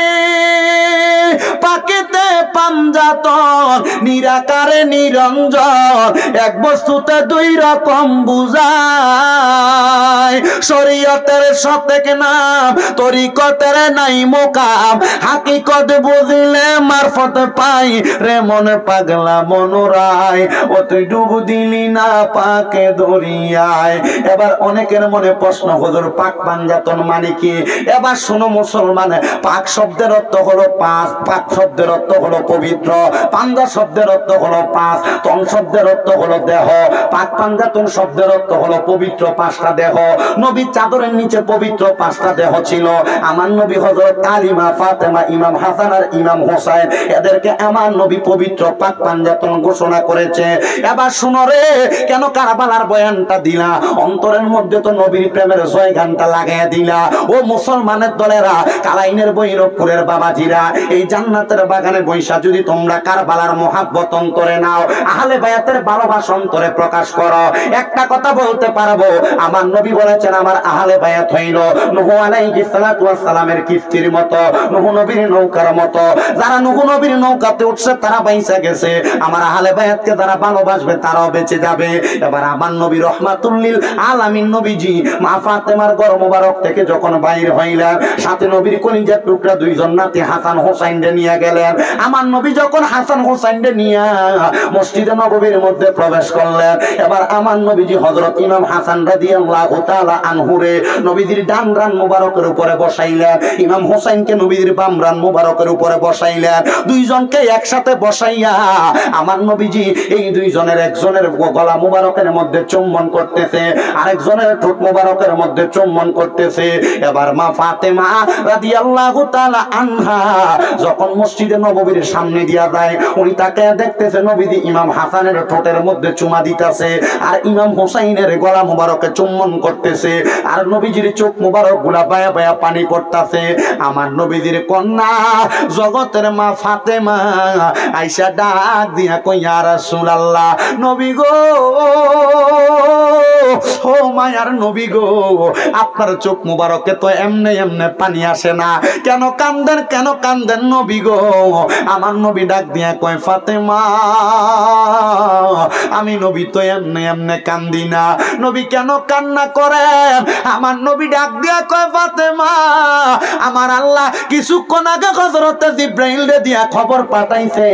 পাকেতে পাঞ্জাতন নিরাকারে নিরঞ্জন, এক বস্তুতে দুই রকম বুঝায়, শরীয়তের সতেক নাম তরিকতের নাই মোকাম, হাকিকত বুঝিলে মারফত পাই রে মনে পাগলা মনোরায়, ও তুই ডুব দিলি না পাকে দরিয়ায়। এবার অনেকের মনে প্রশ্ন, হুজুর পাক পাঞ্জাতন মানে কি? এবার শোনো মুসলমান, পাক শব্দের অর্থ হলো পাঁচ, পাক শব্দের অর্থ হলো পবিত্র, পাঞ্জা শব্দের অর্থ হলো পাঁচ, তন শব্দের অর্থ হলো দেহ, পাক পাঞ্জাতন শব্দের অর্থ হলো পবিত্র পাঁচটা দেহ। নবীর চাদরের নিচে পবিত্র পাঁচটা দেহ ছিল। আমার নবী হযরত আলী, মা ফাতেমা, ইমাম হাসান আর ইমাম হোসেন, এদেরকে আমার নবী পবিত্র পাক পাঞ্জাতন ঘোষণা করেছে। এবার শুনো রে, কেন কারবালার বয়ানটা দিলা? অন্তরের মধ্যে তো নবীর প্রেমের জয় গানটা লাগাইয়া দিলা। ও মুসলমানের দলেরা, কালাইনের বৈরবপুরের বাবাজিরা, এই জান্নাতের বাগানে বৈশা যদি তোমরা কারবালার মহাব্বত অন্তরে নাও, আহলে বায়াতের ভালোবাসা অন্তরে প্রকাশ করো, একটা কথা বলতে পারবো, আমার নবী বলেছেন আমার আহলে বায়াত হইল নূহ আলাইহিস সালাতু ওয়াস সালামের কিস্তির মতো, নূহ নবীর নৌকার মতো। যারা নূহ নবীর নৌকাতে উঠছে তারা বাইসা গেছে, আমার আহলে বায়াতকে যারা ভালোবাসবে তারাও বেঁচে যাবে। এবার আমার নবী রহমাতুল্লিল আলামিন নবীজি মা ফাতেমার ঘর মোবারক থেকে যখন বাইর হইলেন, সাথে নবীর কলিজার টুকরা দুইজন নাতি হাসান হোসাইনকে নিয়ে গেলেন। আমার নবী যখন হাসান হোসাইনকে নিয়ে মসজিদে নববীর মধ্যে প্রবেশ করলেন, এবার আমার নবীজি হযরত ইমাম হাসান রাদিয়াল্লাহু তাআলা আনহুরে নবীজির ডান রান মোবারকের উপরে বসাইলেন, ইমাম হোসাইনকে নবীজির বাম রান মোবারকের উপরে বসাইলেন। দুইজনকে একসাথে বসাইয়া আমার নবীজি এই দুইজনের একজনের গলা মোবারকের মধ্যে চুম্বন করতেছে, আরেকজনের ঠোঁট মোবারকের মধ্যে চুম্বন করতেছে। এবার মা ফাতেমা রাদিয়াল্লাহু তাআলা আনহা যখন মসজিদে নববীর সামনে দিয়া যায়, উনি তাকে দেখতেছে নবীজি ইমাম হাসানের ঠোঁটের মধ্যে চুমা দিতেছে আর ইমাম হোসাইনের গলা মোবারকে চুম্বন করতেছে, আর নবীজির চোখ মোবারক গুলা বায়া বায়া পানি পড়তাছে। আমার নবীজির কন্যা জগতের মা ফাতেমা আইসা ডাক দিয়া কই ইয়া রাসূলুল্লাহ, নবী গো, ও মায়ার নবী গো, আপনার চোখ মুবারকে তো এমনে এমনে পানি আসে না, কেন কান্দেন, কেন কান্দেন নবী গো? আমার নবী ডাক দিয়া কয় ফাতেমা, আমি নবী তো এমনে এমনে কান্দি না, নবী কেন কান্না করেন? আমার নবী ডাক দিয়া কয় ফাতেমা, আমার আল্লাহ কিছুক্ষণ আগে হযরত জিবরাইল রে দিয়া খবর পাঠাইছে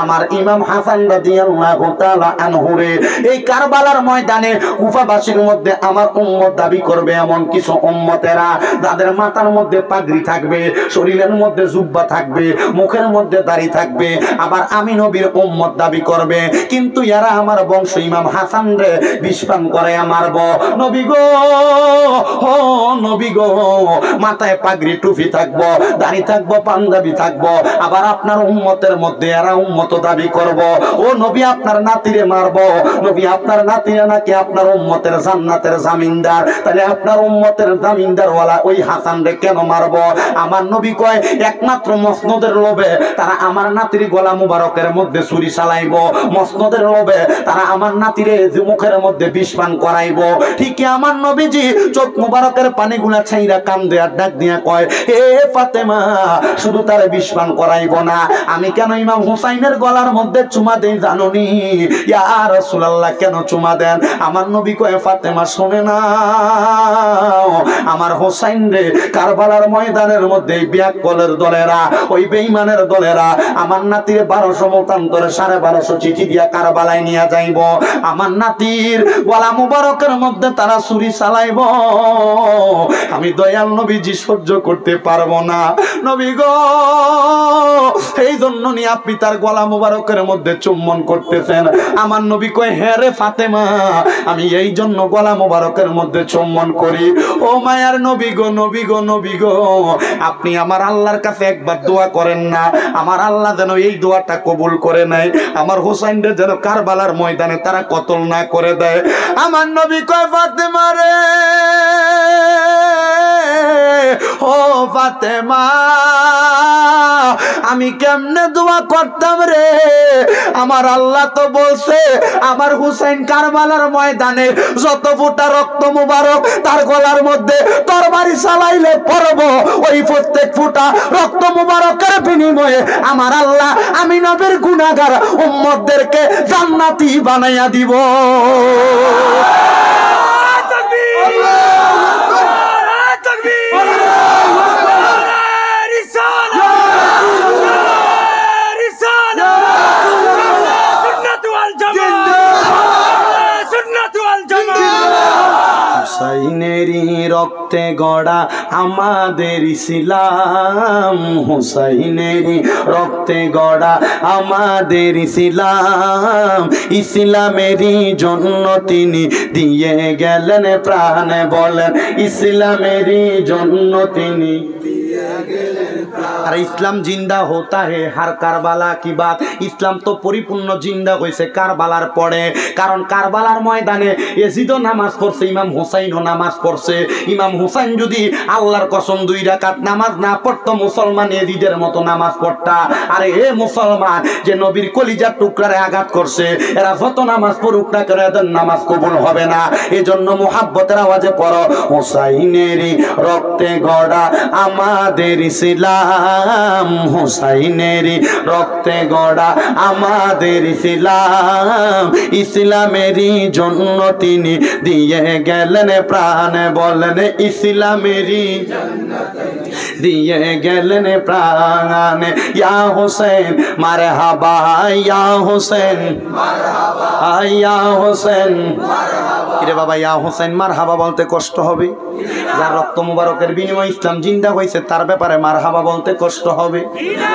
আমার ইমাম হাসান রাদিয়াল্লাহু তাআলা আনহুরে এই কারবালার ময়দানে কুফাবাসীর মধ্যে আমার উম্মত দাবি করবে এমন কিছু উম্মতেরা যাদের মাথার মধ্যে পাগড়ি থাকবে, শরীরের মধ্যে জুব্বা থাকবে, মুখের মধ্যে দাড়ি থাকবে, আবার আমি নবীর উম্মত দাবি করবে, কিন্তু এরা আমার বংশ ইমাম হাসান রে বিস্পান করে মারব। নবী গো, ও নবী গো, মাথায় পাগড়ি টুপি থাকবো, দাড়ি থাকবো, পাঞ্জাবি থাকবো, আবার আপনার উম্মতের মধ্যে এরা উম্মত দাবি করব। ও নবী, আপনার নাতিরে মারবো, নবী আপনার নাতিরে নাকি আপনার উম্মতের জান্নাতের জামিনদার, তাহলে আপনার উম্মতের জামিনদার ওয়ালা ওই হাসান রে কেন মারবো? আমার নবী কয় একমাত্র মসনদের লোভে তারা আমার নাতির গলা মুবারকের মধ্যে ছুরি চালাইবো, মসনদের লোভে তারা আমার নাতিরে মুখের মধ্যে বিষ পান করাইবো। ঠিকই আমার নবীজি চোখ মুবারকের পানিগুলা ছাইরা কান্দে আর ডাক দিয়া কয়, এ ফাতেমা, শুধু তারে বিষ পান করাইবো না, আমি কেন ইমাম হুসাইনের গলার মধ্যে চুমা দেই জানুনি? ইয়া রাসূলুল্লাহ, কেন চুমা দেন? আমার নবী কয় ফাতেমা, শোনে না, আমার হোসাইন রে কারবালার ময়দানের মধ্যে ব্যাককলের দলেরা, ওই বেঈমানের দলেরা আমার নাতির 1200 মতান্তরে 1250 চিঠি দিয়া কারবালায় নিয়ে যাইব, আমার নাতির গলা মুবারকের মধ্যে তারা ছুরি চালাইব, আমি দয়াল নবীজি সহ্য করতে পারবো না। নবী গো, এই জন্য নিয়ে আপনি তার গলা মুবারকের মধ্যে চুম্বন করতেছেন? আমার নবী কয়, হ্যাঁ রে ফাতেমা, আমি এই জন্য গলা মুবারকের মধ্যে চুম্বন করি। ও মায়ার নবী গো, নবী গো, নবী গো, আপনি আমার আল্লাহর কাছে একবার দোয়া করেন না, আমার আল্লাহ যেন এই দোয়াটা কবুল করে নেয়, আমার হোসাইনদের যেন কারবালার ময়দানে তারা কতল না করে দেয়। আমার নবী কয় ফাতেমা রে, ও ফাতেমা, আমি কেমনে দোয়া করতাম রে? আমার আল্লাহ তো বলছে আমার হুসাইন কারবালার ময়দানে যত ফোঁটা রক্ত মুবারক তার গলার মধ্যে তরবারি চালাইলে পড়ব, ওই প্রত্যেক ফোঁটা রক্ত মুবারকের বিনিময়ে আমার আল্লাহ আমি নবীর গুনাহগার উম্মতদেরকে জান্নাতি বানাইয়া দিব। হুসাইনেরই রক্তে গড়া আমাদের ইসলাম, হুসাইনেরই রক্তে গড়া আমাদের ইসলাম, ইসলামেরই জন্য তিনি দিয়ে গেলেন প্রাণ, বলেন ইসলামেরই জন্য তিনি দিয়ে গেলেন। আর ইসলাম জিন্দা होता है हर কারবালা কি বাত, ইসলাম তো পরিপূর্ণ জিন্দা হয়েছে কারবালার পরে, কারণ কারবালার ময়দানে ইয়াজিদও নামাজ পড়ছে, ইমাম হুসাইনও নামাজ পড়ছে। ইমাম হুসাইন যদি আল্লাহর কসম 2 রাকাত নামাজ না পড়তো, মুসলমান ইয়াজিদের মতো নামাজ পড়তা। আরে এ মুসলমান, যে নবীর কলিজার টুকরারে আঘাত করছে, এরা যত নামাজ পড়ুক না কেন এদের নামাজ কবুল হবে না। এজন্য মুহাব্বতের আওয়াজে পড়ো, হুসাইনেরই রক্তে গড়া আমাদের ইসলাম, ইসলাম, হুসাইনেরই রক্তে গড়া আমাদের ইসলাম, ইসলামেরই জন্য তিনি দিয়ে গেলেন প্রাণ, বলেন ইসলামেরই দিয়ে গেলেন প্রাণ। ইয়া হোসেন মারহাবা, ইয়া হোসেন মারহাবা, ইয়া হোসেন মারহাবা। কিরে বাবা, ইয়া হোসেন মারহাবা বলতে কষ্ট হবে? যার রক্ত মুবারকের বিনিময়ে ইসলাম জিন্দা হয়েছে তার ব্যাপারে মারহাবা বলতে কষ্ট হবে?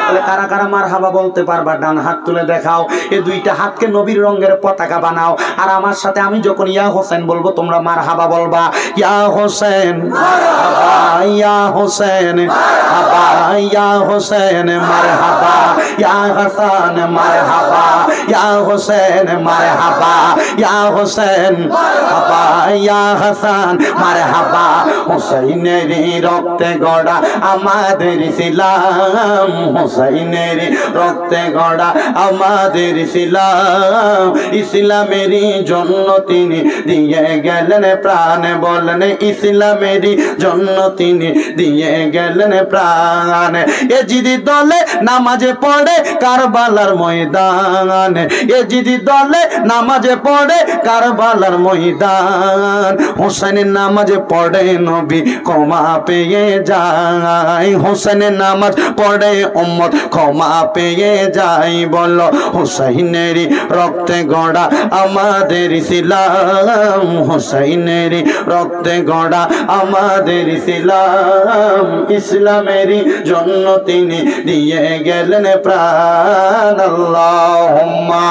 তাহলে কারা কারা মারহাবা বলতে পারবা? ডান হাত তুলে দেখাও। এই দুইটা হাতকে নবীর রঙের পতাকা বানাও, আর আমার সাথে আমি যখন ইয়া হোসেন বলবো তোমরা মারহাবা বলবা। ইয়া হোসেন মারহাবা, ইয়া হোসেন মারহাবা, ইয়া হোসেন মারহাবা, ইয়া হাসান মারহাবা, ইয়া হোসেন মারহাবা, ইয়া হোসেন মারহাবা, ইয়া হাসান মারহাবা। হুসাইনেরই রক্তে গড়া আমাদের ইসলাম, হুসাইনেরই রক্তে গড়া আমাদের ইসলাম, ইসলামেরই জন্য তিনি দিয়ে গেলেন প্রাণ, বলেন ইসলামেরই জন্য তিনি দিয়ে গেলেন প্রাণ। এজিদি দলে নামাজে পড়ে কারবালার ময়দান, এজিদি দলে নামাজে পড়ে কারবালার ময়দান, হোসেনের নামাজে পড়ে নবী ক্ষমা পেয়ে যায়, হোসেনের নামাজ পড়ে উম্মত ক্ষমা পেয়ে যায়। বলো হুসাইনেরই রক্তে গড়া আমাদের ইসলাম, হুসাইনেরই রক্তে গড়া আমাদের ইসলাম, ইসলামেরই জন্য তিনি দিয়ে গেলেন প্রাণ। আল্লাহুম্মা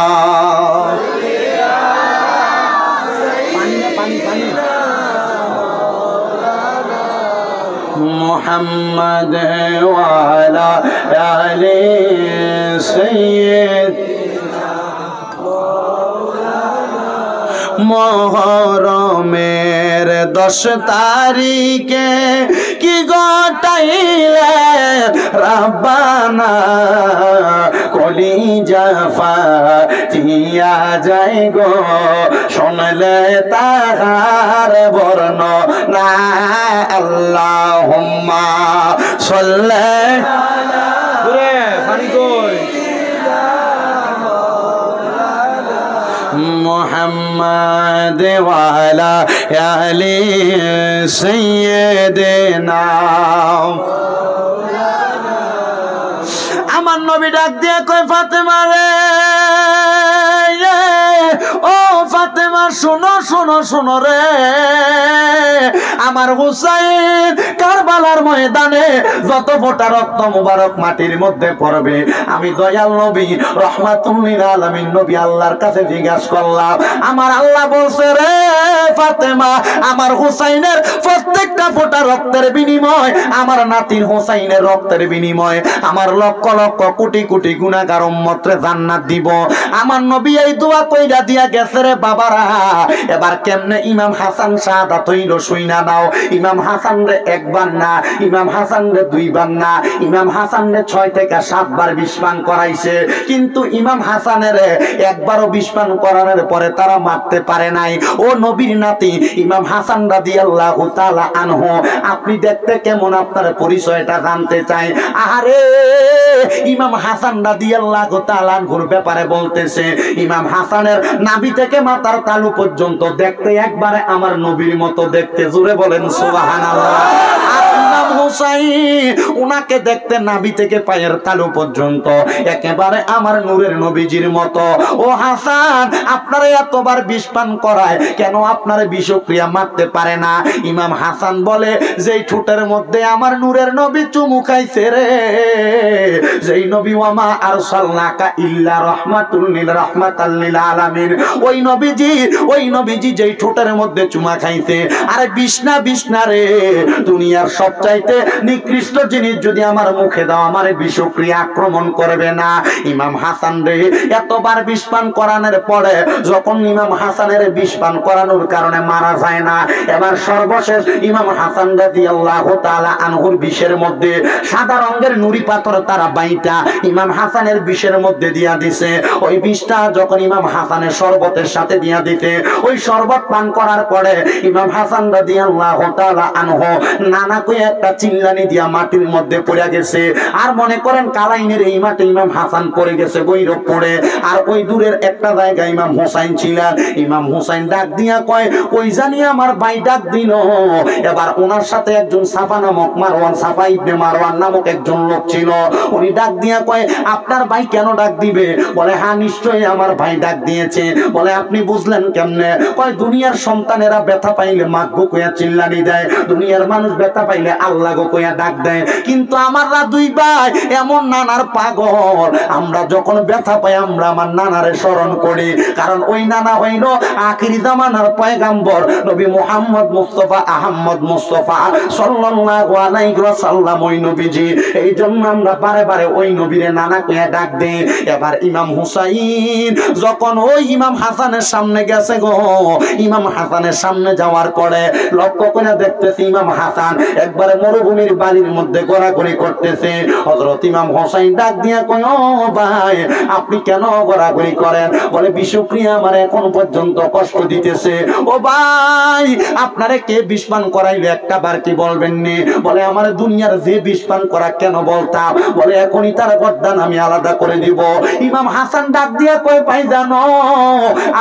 মুহাম্মদ ওয়া আলা আলি সাইয়্যিদিনা মুহরমের 10 তারিখে কি ঘটাইলে রাব্বানা, কলিজা ফাটিয়া যায় গো শুনলে তাহার বর্ণনা। আল্লাহুম্মা সাল্লি আলা মুহাম্মদ ওয়া আলা আলি সাইয়্যিদিনা। আমার নবী ডাক দিয়ে কয় ফাতেমা রে, ও ফাতেমা শোনো শোনো শোনো রে, আমার হুসাইন কারবালার ময়দানে যত ফোঁটা রক্ত মুবারক মাটির মধ্যে পড়বে, আমি দয়াল নবী রহমাতুল লিল আলামিন নবী আল্লাহর কাছে জিজ্ঞাসা করলাম, আমার আল্লাহ বলছে রে ফাতেমা, আমার হুসাইনের প্রত্যেকটা ফোঁটা রক্তের বিনিময়, আমার নাতির হুসাইনের রক্তের বিনিময় আমার লক্ষ লক্ষ কোটি কোটি গুনাহগার উম্মতরে জান্নাত দিব। আমার নবী এই দোয়া কইরা দিয়া গেছে রে বাবারা। এবার কেমনে ইমাম হাসান শাহাদাত হইল শুইনা নাও। ইমাম হাসান রে একবার না, ইমাম হাসান রে দুইবার না, ইমাম হাসান রে 6 থেকে 7 বার বিষ পান করাইছে, কিন্তু ইমাম হাসানের একবারও বিষ পান করানোর পরে তারা মারতে পারে নাই। ও নবীর নাতি ইমাম হাসান রাদিয়াল্লাহু তাআলা আনহু, আপনি দেখতে কেমন, আপনার পরিচয়টা জানতে চাই। আরে ইমাম হাসান রাদিয়াল্লাহু তাআলা আনহুর ব্যাপারে বলতেছে, ইমাম হাসানের নাভি থেকে মাথার তালু পর্যন্ত দেখতে একবারে আমার নবীর মতো দেখতে। জোরে বলেন সুবহানাল্লাহ। আর ইমাম হুসাইন উনাকে দেখতে নাভি থেকে পায়ের তালু পর্যন্ত একেবারে আমার নূরের নবীজির মতো। ও হাসান, আপনারা এতবার বিষ পান করায় কেন আপনারা বিষক্রিয়া মারতে পারে না? ইমাম হাসান বলে, যেই ঠোঁটের মধ্যে আমার নূরের নবী চুমু খাইছে রে, যেই নবী ওয়ামা আরসালনাকা ইল্লা রাহমাতুল লিল আলামিন, ওই নবীজি যেই ঠোঁটের মধ্যে চুমা খাইছে। আরে বিষ্ণা বিষ্ণা রে, দুনিয়ার সবচাইতে নিকৃষ্ট জিনিস যদি আমার মুখে দাও আমার বিষক্রিয়া আক্রমণ করবে না। ইমাম হাসান রে এতবার বিষ পান করানোর পরে যখন ইমাম হাসানের বিষ পান করানোর কারণে মারা যায় না, এবার সর্বশেষ ইমাম হাসান রাদিয়াল্লাহু তাআলা আনহুর বিষের মধ্যে সাদা রঙের নুরি পাথর তারা বাইটা ইমাম হাসানের বিষের মধ্যে দিয়া দিছে। ওই বিষটা যখন ইমাম হাসানের শরবতের সাথে দিয়া দিতে, ওই শরবত পান করার পরে ইমাম হাসান রাদিয়াল্লাহু তাআলা আনহু নানা কই একটা চিল্লানি দিয়া মাটির মধ্যে পড়ে গেছে। আর মনে করেন কালাইনের এই মাঠে ইমাম হাসান পড়ে গেছে গৈরব পড়ে। আর ওই দূরের একটা জায়গায় ইমাম হোসাইন ছিলেন। ইমাম হোসাইন ডাক দিয়া কয়, কই জানি আমার ভাই ডাক দিল। এবার ওনার সাথে একজন সাফা নামক মারওয়ান, সাফা ইবনে মারওয়ান নামক একজন লোক ছিল। উনি ডাক দিয়া কয়, আপনার ভাই কেন ডাক দিবে? বলে, হ্যাঁ নিশ্চয়ই আমার ভাই ডাক দিয়েছে। বলে, আপনি বুঝলেন কেমনে? কয়, দুনিয়ার সন্তানেরা ব্যথা পাইলে মাগ গো কইয়া চিল্লানি দেয়, দুনিয়ার মানুষ ব্যথা পাইলে আল্লাহ গো কইয়া ডাক দেয়, কিন্তু আমাররা দুই ভাই এমন নানার পাগল, আমরা যখন ব্যথা পাই আমরা আমার নানারে স্মরণ করি। কারণ ওই নানা হইল আখিরি জামানার পয়গাম্বর নবী মুহাম্মদ মুস্তাফা আহমদ মুস্তাফা সাল্লাল্লাহু আলাইহি ওয়াসাল্লাম, ওই নবীজি। এই জন্য আমরা বারে বারে ওই নবীরে নানা কইয়া ডাক দেই। এবার ইমাম হুসাইন যখন ওই ইমাম হাসানের সামনে গেছে গো, ইমাম হাসানের সামনে যাওয়ার পরে লক্ষ্য করে দেখতেছি ইমাম হাসান একবারে মরুভূমির বাড়ির মধ্যে ঘোরাঘুরি করতেছে। হযরত ইমাম হোসাইন ডাক দিয়া কয়, ও ভাই আপনি কেন ঘোরাঘুরি করেন? বলে, বিষক্রিয়া আমার এখন পর্যন্ত কষ্ট দিতেছে। ও ভাই আপনারে কে বিষ পান করাইলো একটা বার কি বলবেন নি? বলে, আমার দুনিয়ার যে বিষ পান করা কেন বলতাম। বলে, এখনই তার গর্দান আমি আলাদা করে দিব। ইমাম হাসান ডাক দিয়া কয়, ভাই জানো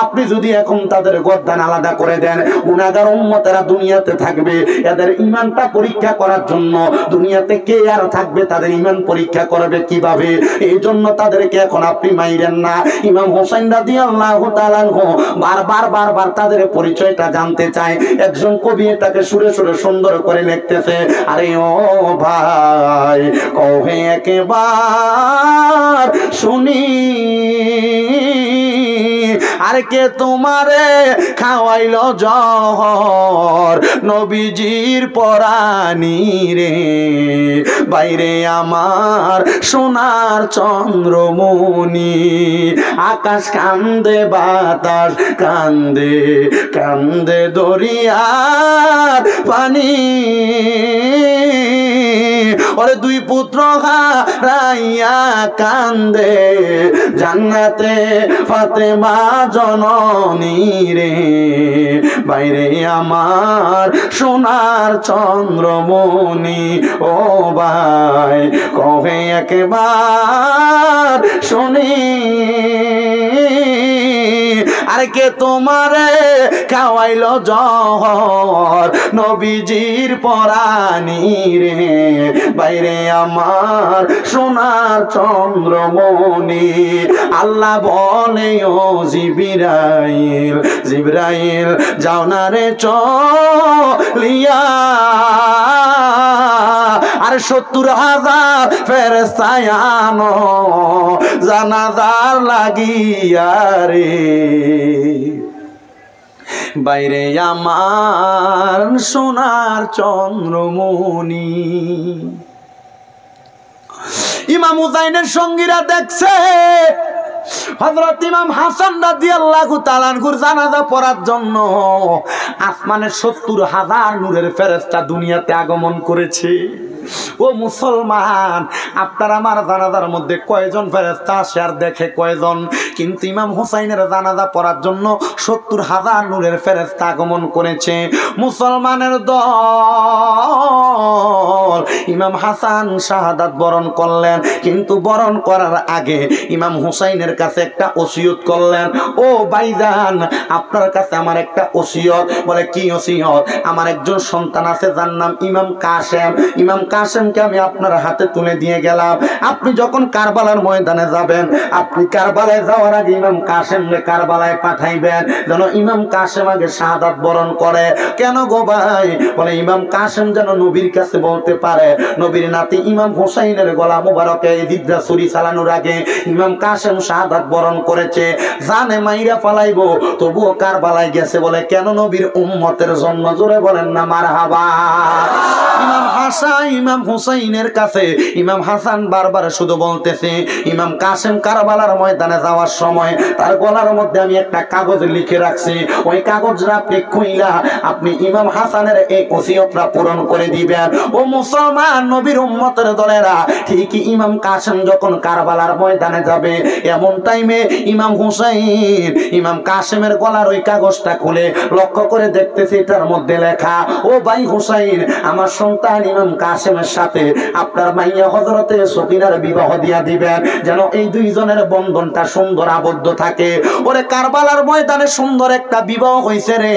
আপনি যদি এখন তাদের গর্দান আলাদা করে দেন, গুনাহগার উম্মতেরা দুনিয়াতে থাকবে, এদের ঈমানটা পরীক্ষা করার জন্য দুনিয়াতে কে আর থাকবে? তাদের ঈমান পরীক্ষা করবে কিভাবে? এই জন্য তাদেরকে এখন আপনি মাইরেন না। ইমাম হোসেন রাদিয়াল্লাহু তাআলা আনহু বারবার তাদের পরিচয়টা জানতে চায়। একজন কবি এটাকে সুরে সুরে সুন্দর করে লিখতেছে, আরে ও ভাই কহে একবার শুনি, আর কে তোমারে খাওয়াইল জহর নবীজির পরানি রে, বাইরে আমার সোনার চন্দ্রমণি, আকাশ কান্দে বাতাস কান্দে, কান্দে দরিয়ার পানি, ওরে দুই পুত্র হারাইয়া কান্দে জান্নাতে ফাতেমা জননী রে, বাইরে আমার সোনার চন্দ্রমণি। ও ভাই কবে একবার শুনি, আর কে তোমারে খাওয়াইল জহর নবীজির পরানি রে, বাইরে আমার সোনার চন্দ্রমণি। আল্লাহ বলে, ও জিবরাইল জিবরাইল যাও না রে চলিয়া, আর ৭০,০০০ ফেরেশতা আনো জানাজার লাগিয়া রে, বাইরে আমার সোনার চন্দ্রমণি। ইমাম হুসাইনের সঙ্গীরা দেখছে হযরত ইমাম হাসান রাদিয়াল্লাহু তাআলা আনহুর জানাজা পড়ার জন্য আসমানের ৭০,০০০ নূরের ফেরেশতা দুনিয়াতে আগমন করেছে। ও মুসলমান, আপনার আমার জানাজার মধ্যে কয়জন ফেরেশতা আসে আর দেখে কয়জন? কিন্তু ইমাম হুসাইনের জানাজা পড়ার জন্য ৭০,০০০ নূরের ফেরেশতা আগমন করেছে। মুসলমানের দল ইমাম হাসান শাহাদাত বরণ করলেন, কিন্তু বরণ করার আগে ইমাম হুসাইনের কাছে একটা ওসিয়ত করলেন। ও ভাইজান আপনার কাছে আমার একটা ওসিয়ত। বলে, কি ওসিয়ত? আমার একজন সন্তান আছে যার নাম ইমাম কাসেম। ইমাম কাসেমকে আমি আপনার হাতে তুলে দিয়ে গেলাম। আপনি যখন কারবালার ময়দানে যাবেন, আপনি কারবালায় যাওয়ার আগে ইমাম কাসেমকে কারবালায় পাঠাইবেন, যেন ইমাম কাসেম আগে শাহাদাত বরণ করে। কেন গো ভাই? বলে, ইমাম কাসেম যেন নবীর কাছে বলতে পারে নবীর নাতি ইমাম হুসাইনের গলা মুবারকে জিদ্দা ছুরি চালানোর আগে ইমাম কাসেম শাহাদাত বরণ করেছে। জানে মাইরা ফালাইবো, তবুও কারবালায় গেছে। বলে, কেন? নবীর উম্মতের জন্য। জোরে বলেন না মারহাবা। ইমাম হাসান ইমাম হুসাইনের কাছে ইমাম হাসান বারবার শুধু বলতেছে, ইমাম কাসেম কারবালার ময়দানে যাওয়ার সময় তার গলার মধ্যে আমি একটা কাগজ লিখে রাখছি, ওই কাগজটা আপনি খুইলা আপনি ইমাম হাসানের এই ওসিয়তটা পূরণ করে দিবেন। ও মুসলমান নবীর উম্মতের দলেরা, ঠিকই ইমাম কাসেম যখন কারবালার ময়দানে যাবে, এমন টাইমে ইমাম হুসাইন ইমাম কাসেমের গলার ওই কাগজটা খুলে লক্ষ্য করে দেখতেছে এটার মধ্যে লেখা, ও ভাই হুসাইন আমার সন্তান ইমাম কাসেমের সাথে আপনার মাইয়া হযরতে সকিনার বিবাহ দিয়া দিবেন, যেন এই দুইজনের বন্ধনটা সুন্দর আবদ্ধ থাকে। ওরে কারবালার ময়দানে সুন্দর একটা বিবাহ হইছে রে,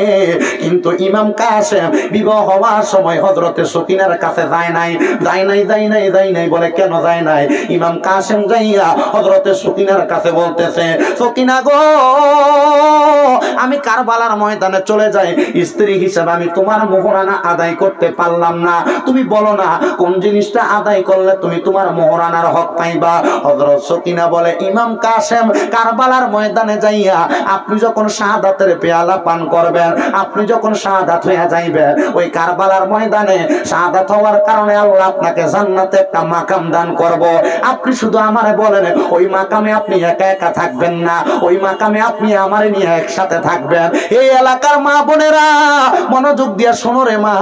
কিন্তু ইমাম কাসেম বিবাহ হওয়ার সময় হযরতে সকিনার কাছে যায় নাই বলে কেন যায় নাই? ইমাম কাসেম যাইয়া হযরতে সকিনার কাছে বলতেছে, সকিনা গো, আমি কারবালার ময়দানে চলে যাই, স্ত্রী হিসেবে আমি তোমার মোহরানা আদায় করতে পারলাম না, তুমি বলো না কোন জিনিসটা আদায় করলে তুমি তোমার মোহরানার হক পাইবা? হযরত সকিনা বলে, ইমাম কাসেম কারবালার ময়দানে যাইয়া আপনি যখন শাহাদাতের পেয়ালা পান করবেন, আপনি যখন শাহাদাত হয়ে যাইবেন, ওই কারবালার ময়দানে শাহাদাত হওয়ার কারণে আল্লাহ আপনাকে জান্নাতে একটা মাকাম দান করব। আপনি শুধু আমারে বলেন, ওই মাকামে আপনি একা একা থাকবেন না, ওই মাকামে আপনি আমারে নিয়ে একসাথে থাকবেন। এই এলাকার মা বোনেরা মনোযোগ দিয়া শোনো রে মা,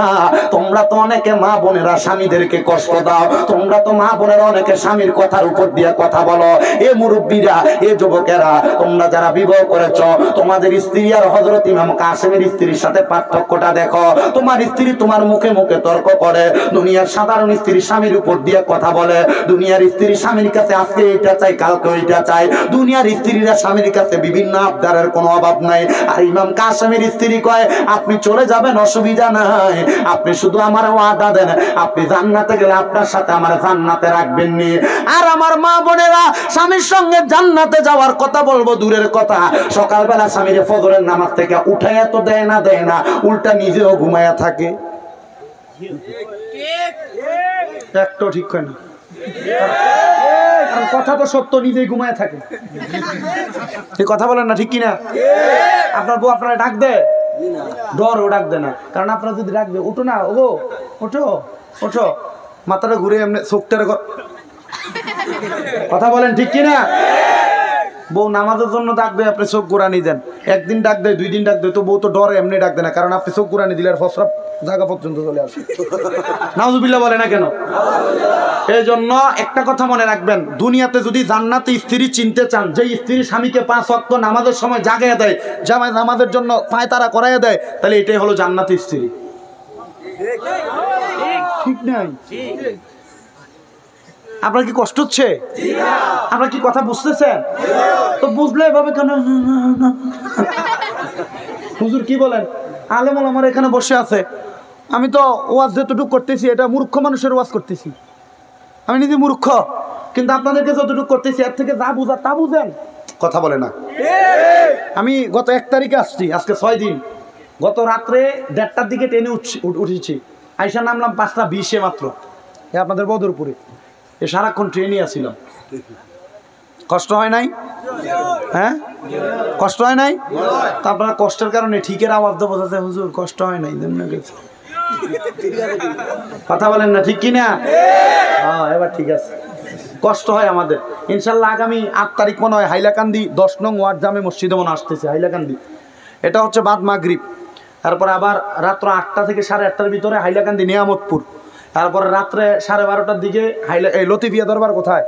তোমরা তো অনেকে মা বোনেরা স্বামীদেরকে কষ্ট দাও, তোমরা তো মা বোনেরা অনেকে স্বামীর কথার উপর দিয়ে কথা বলো। এ মুরব্বীরা, এ যুবকেরা, তোমরা যারা বিবাহ করেছ, তোমাদের স্ত্রী আর হযরত ইমাম কাসেমের স্ত্রীর সাথে পার্থক্যটা দেখো। তোমার স্ত্রী তোমার মুখে মুখে তর্ক করে, দুনিয়ার সাধারণ স্ত্রী স্বামীর উপর দিয়ে কথা বলে, দুনিয়ার স্ত্রী স্বামীর কাছে আজকে এটা চাই কালকে ওইটা চাই, দুনিয়ার স্ত্রীরা স্বামীর কাছে বিভিন্ন আবদারের কোনো অভাব নাই। আর ইমাম কাসেমের স্ত্রী কয়, আপনি চলে যাবেন অসুবিধা নাই, আপনি শুধু আমার ওয়াদা দেন, আপনি জান্নাতে গেলে আপনার সাথে আমার জান্নাতে রাখবেন নি। আর আমার মা বোনেরা স্বামীর সঙ্গে জান্নাতে যাওয়ার কথা বলবো দূরের কথা, সকালবেলা স্বামীর ফজরের নামাজ থেকে উঠাইয়া তো দেয় না, উল্টা নিজেও ঘুমায়া থাকে। একটাও ঠিক হয় না, কথা তো সত্য, নিজেই ঘুমায় থাকে। এই কথা বলেন না, ঠিক কিনা? আপনার বউ আপনারা ডাক দেয়, ডর ও ডাক দেয় না, কারণ আপনারা যদি ডাকবে, উঠো না, ও ওঠো ওঠো, মাথাটা ঘুরে এমনি চোখটারে কথা বলেন, ঠিক কিনা? বউ নামাজের জন্য ডাক দেয়, আপনি চোখ ঘুরানি দেন, একদিন ডাক দেয়, 2 দিন ডাক দেয়, তো বউ তো ডরে এমনি ডাক দেয় না, কারণ আপনি চোখ ঘুরানি দিলে আর ফসরা জায়গা পর্যন্ত চলে আসে। নাউজুবিল্লাহ বলে না কেন? এই জন্য একটা কথা মনে রাখবেন, দুনিয়াতে যদি জান্নাতে স্ত্রী চিনতে চান, যে স্ত্রী স্বামীকে 5 ওয়াক্ত নামাজের সময় জাগাইয়া দেয়, জামাই নামাজের জন্য পায়তারা করাইয়া দেয়, তাহলে এটাই হলো জান্নাতি স্ত্রী। ঠিক নাই? আপনার কি কষ্ট হচ্ছে? আপনার কি কথা বুঝতেছেন? তো বুঝলে এভাবে কেন হুজুর কি বলেন? আলেম ওলামারা এখানে বসে আছে, আমি তো ওয়াজ যতটুকু করতেছি এটা মূর্খ মানুষের ওয়াজ করতেছি, আমি নিজে মূর্খ, কিন্তু আপনাদেরকে যতটুকু করতেছি এর থেকে যা বুঝা তা বুঝেন। কথা বলে না। আমি গত 1 তারিখে আসছি, আজকে 6 দিন। গত রাত্রে 1:30টার দিকে ট্রেনে উঠেছি, আইসা নামলাম 5:20 মাত্র আপনাদের বদরপুরে। এ সারাক্ষণ ট্রেনে আসছিলাম। কষ্ট হয় নাই? হ্যাঁ, কষ্ট হয় নাই? তা আপনারা কষ্টের কারণে ঠিকের আওয়াজ দেবো যাতে হুজুর কষ্ট হয় নাই, কথা বলেন না, ঠিক কিনা? হ্যাঁ, এবার ঠিক আছে। কষ্ট হয় আমাদের। ইনশাল্লাহ আগামী 8 তারিখ মনে হয় হাইলাকান্দি 10 নং ওয়ার্ড জামে মসজিদে মনে আসতেছে হাইলাকান্দি। এটা হচ্ছে বাদ মাগরিব। তারপরে আবার রাত্র 8টা থেকে 8:30টার ভিতরে হাইলাকান্দি নিয়ামতপুর। তারপরে রাত্রে 12:30টার দিকে এই লতিফিয়া দরবার কোথায়?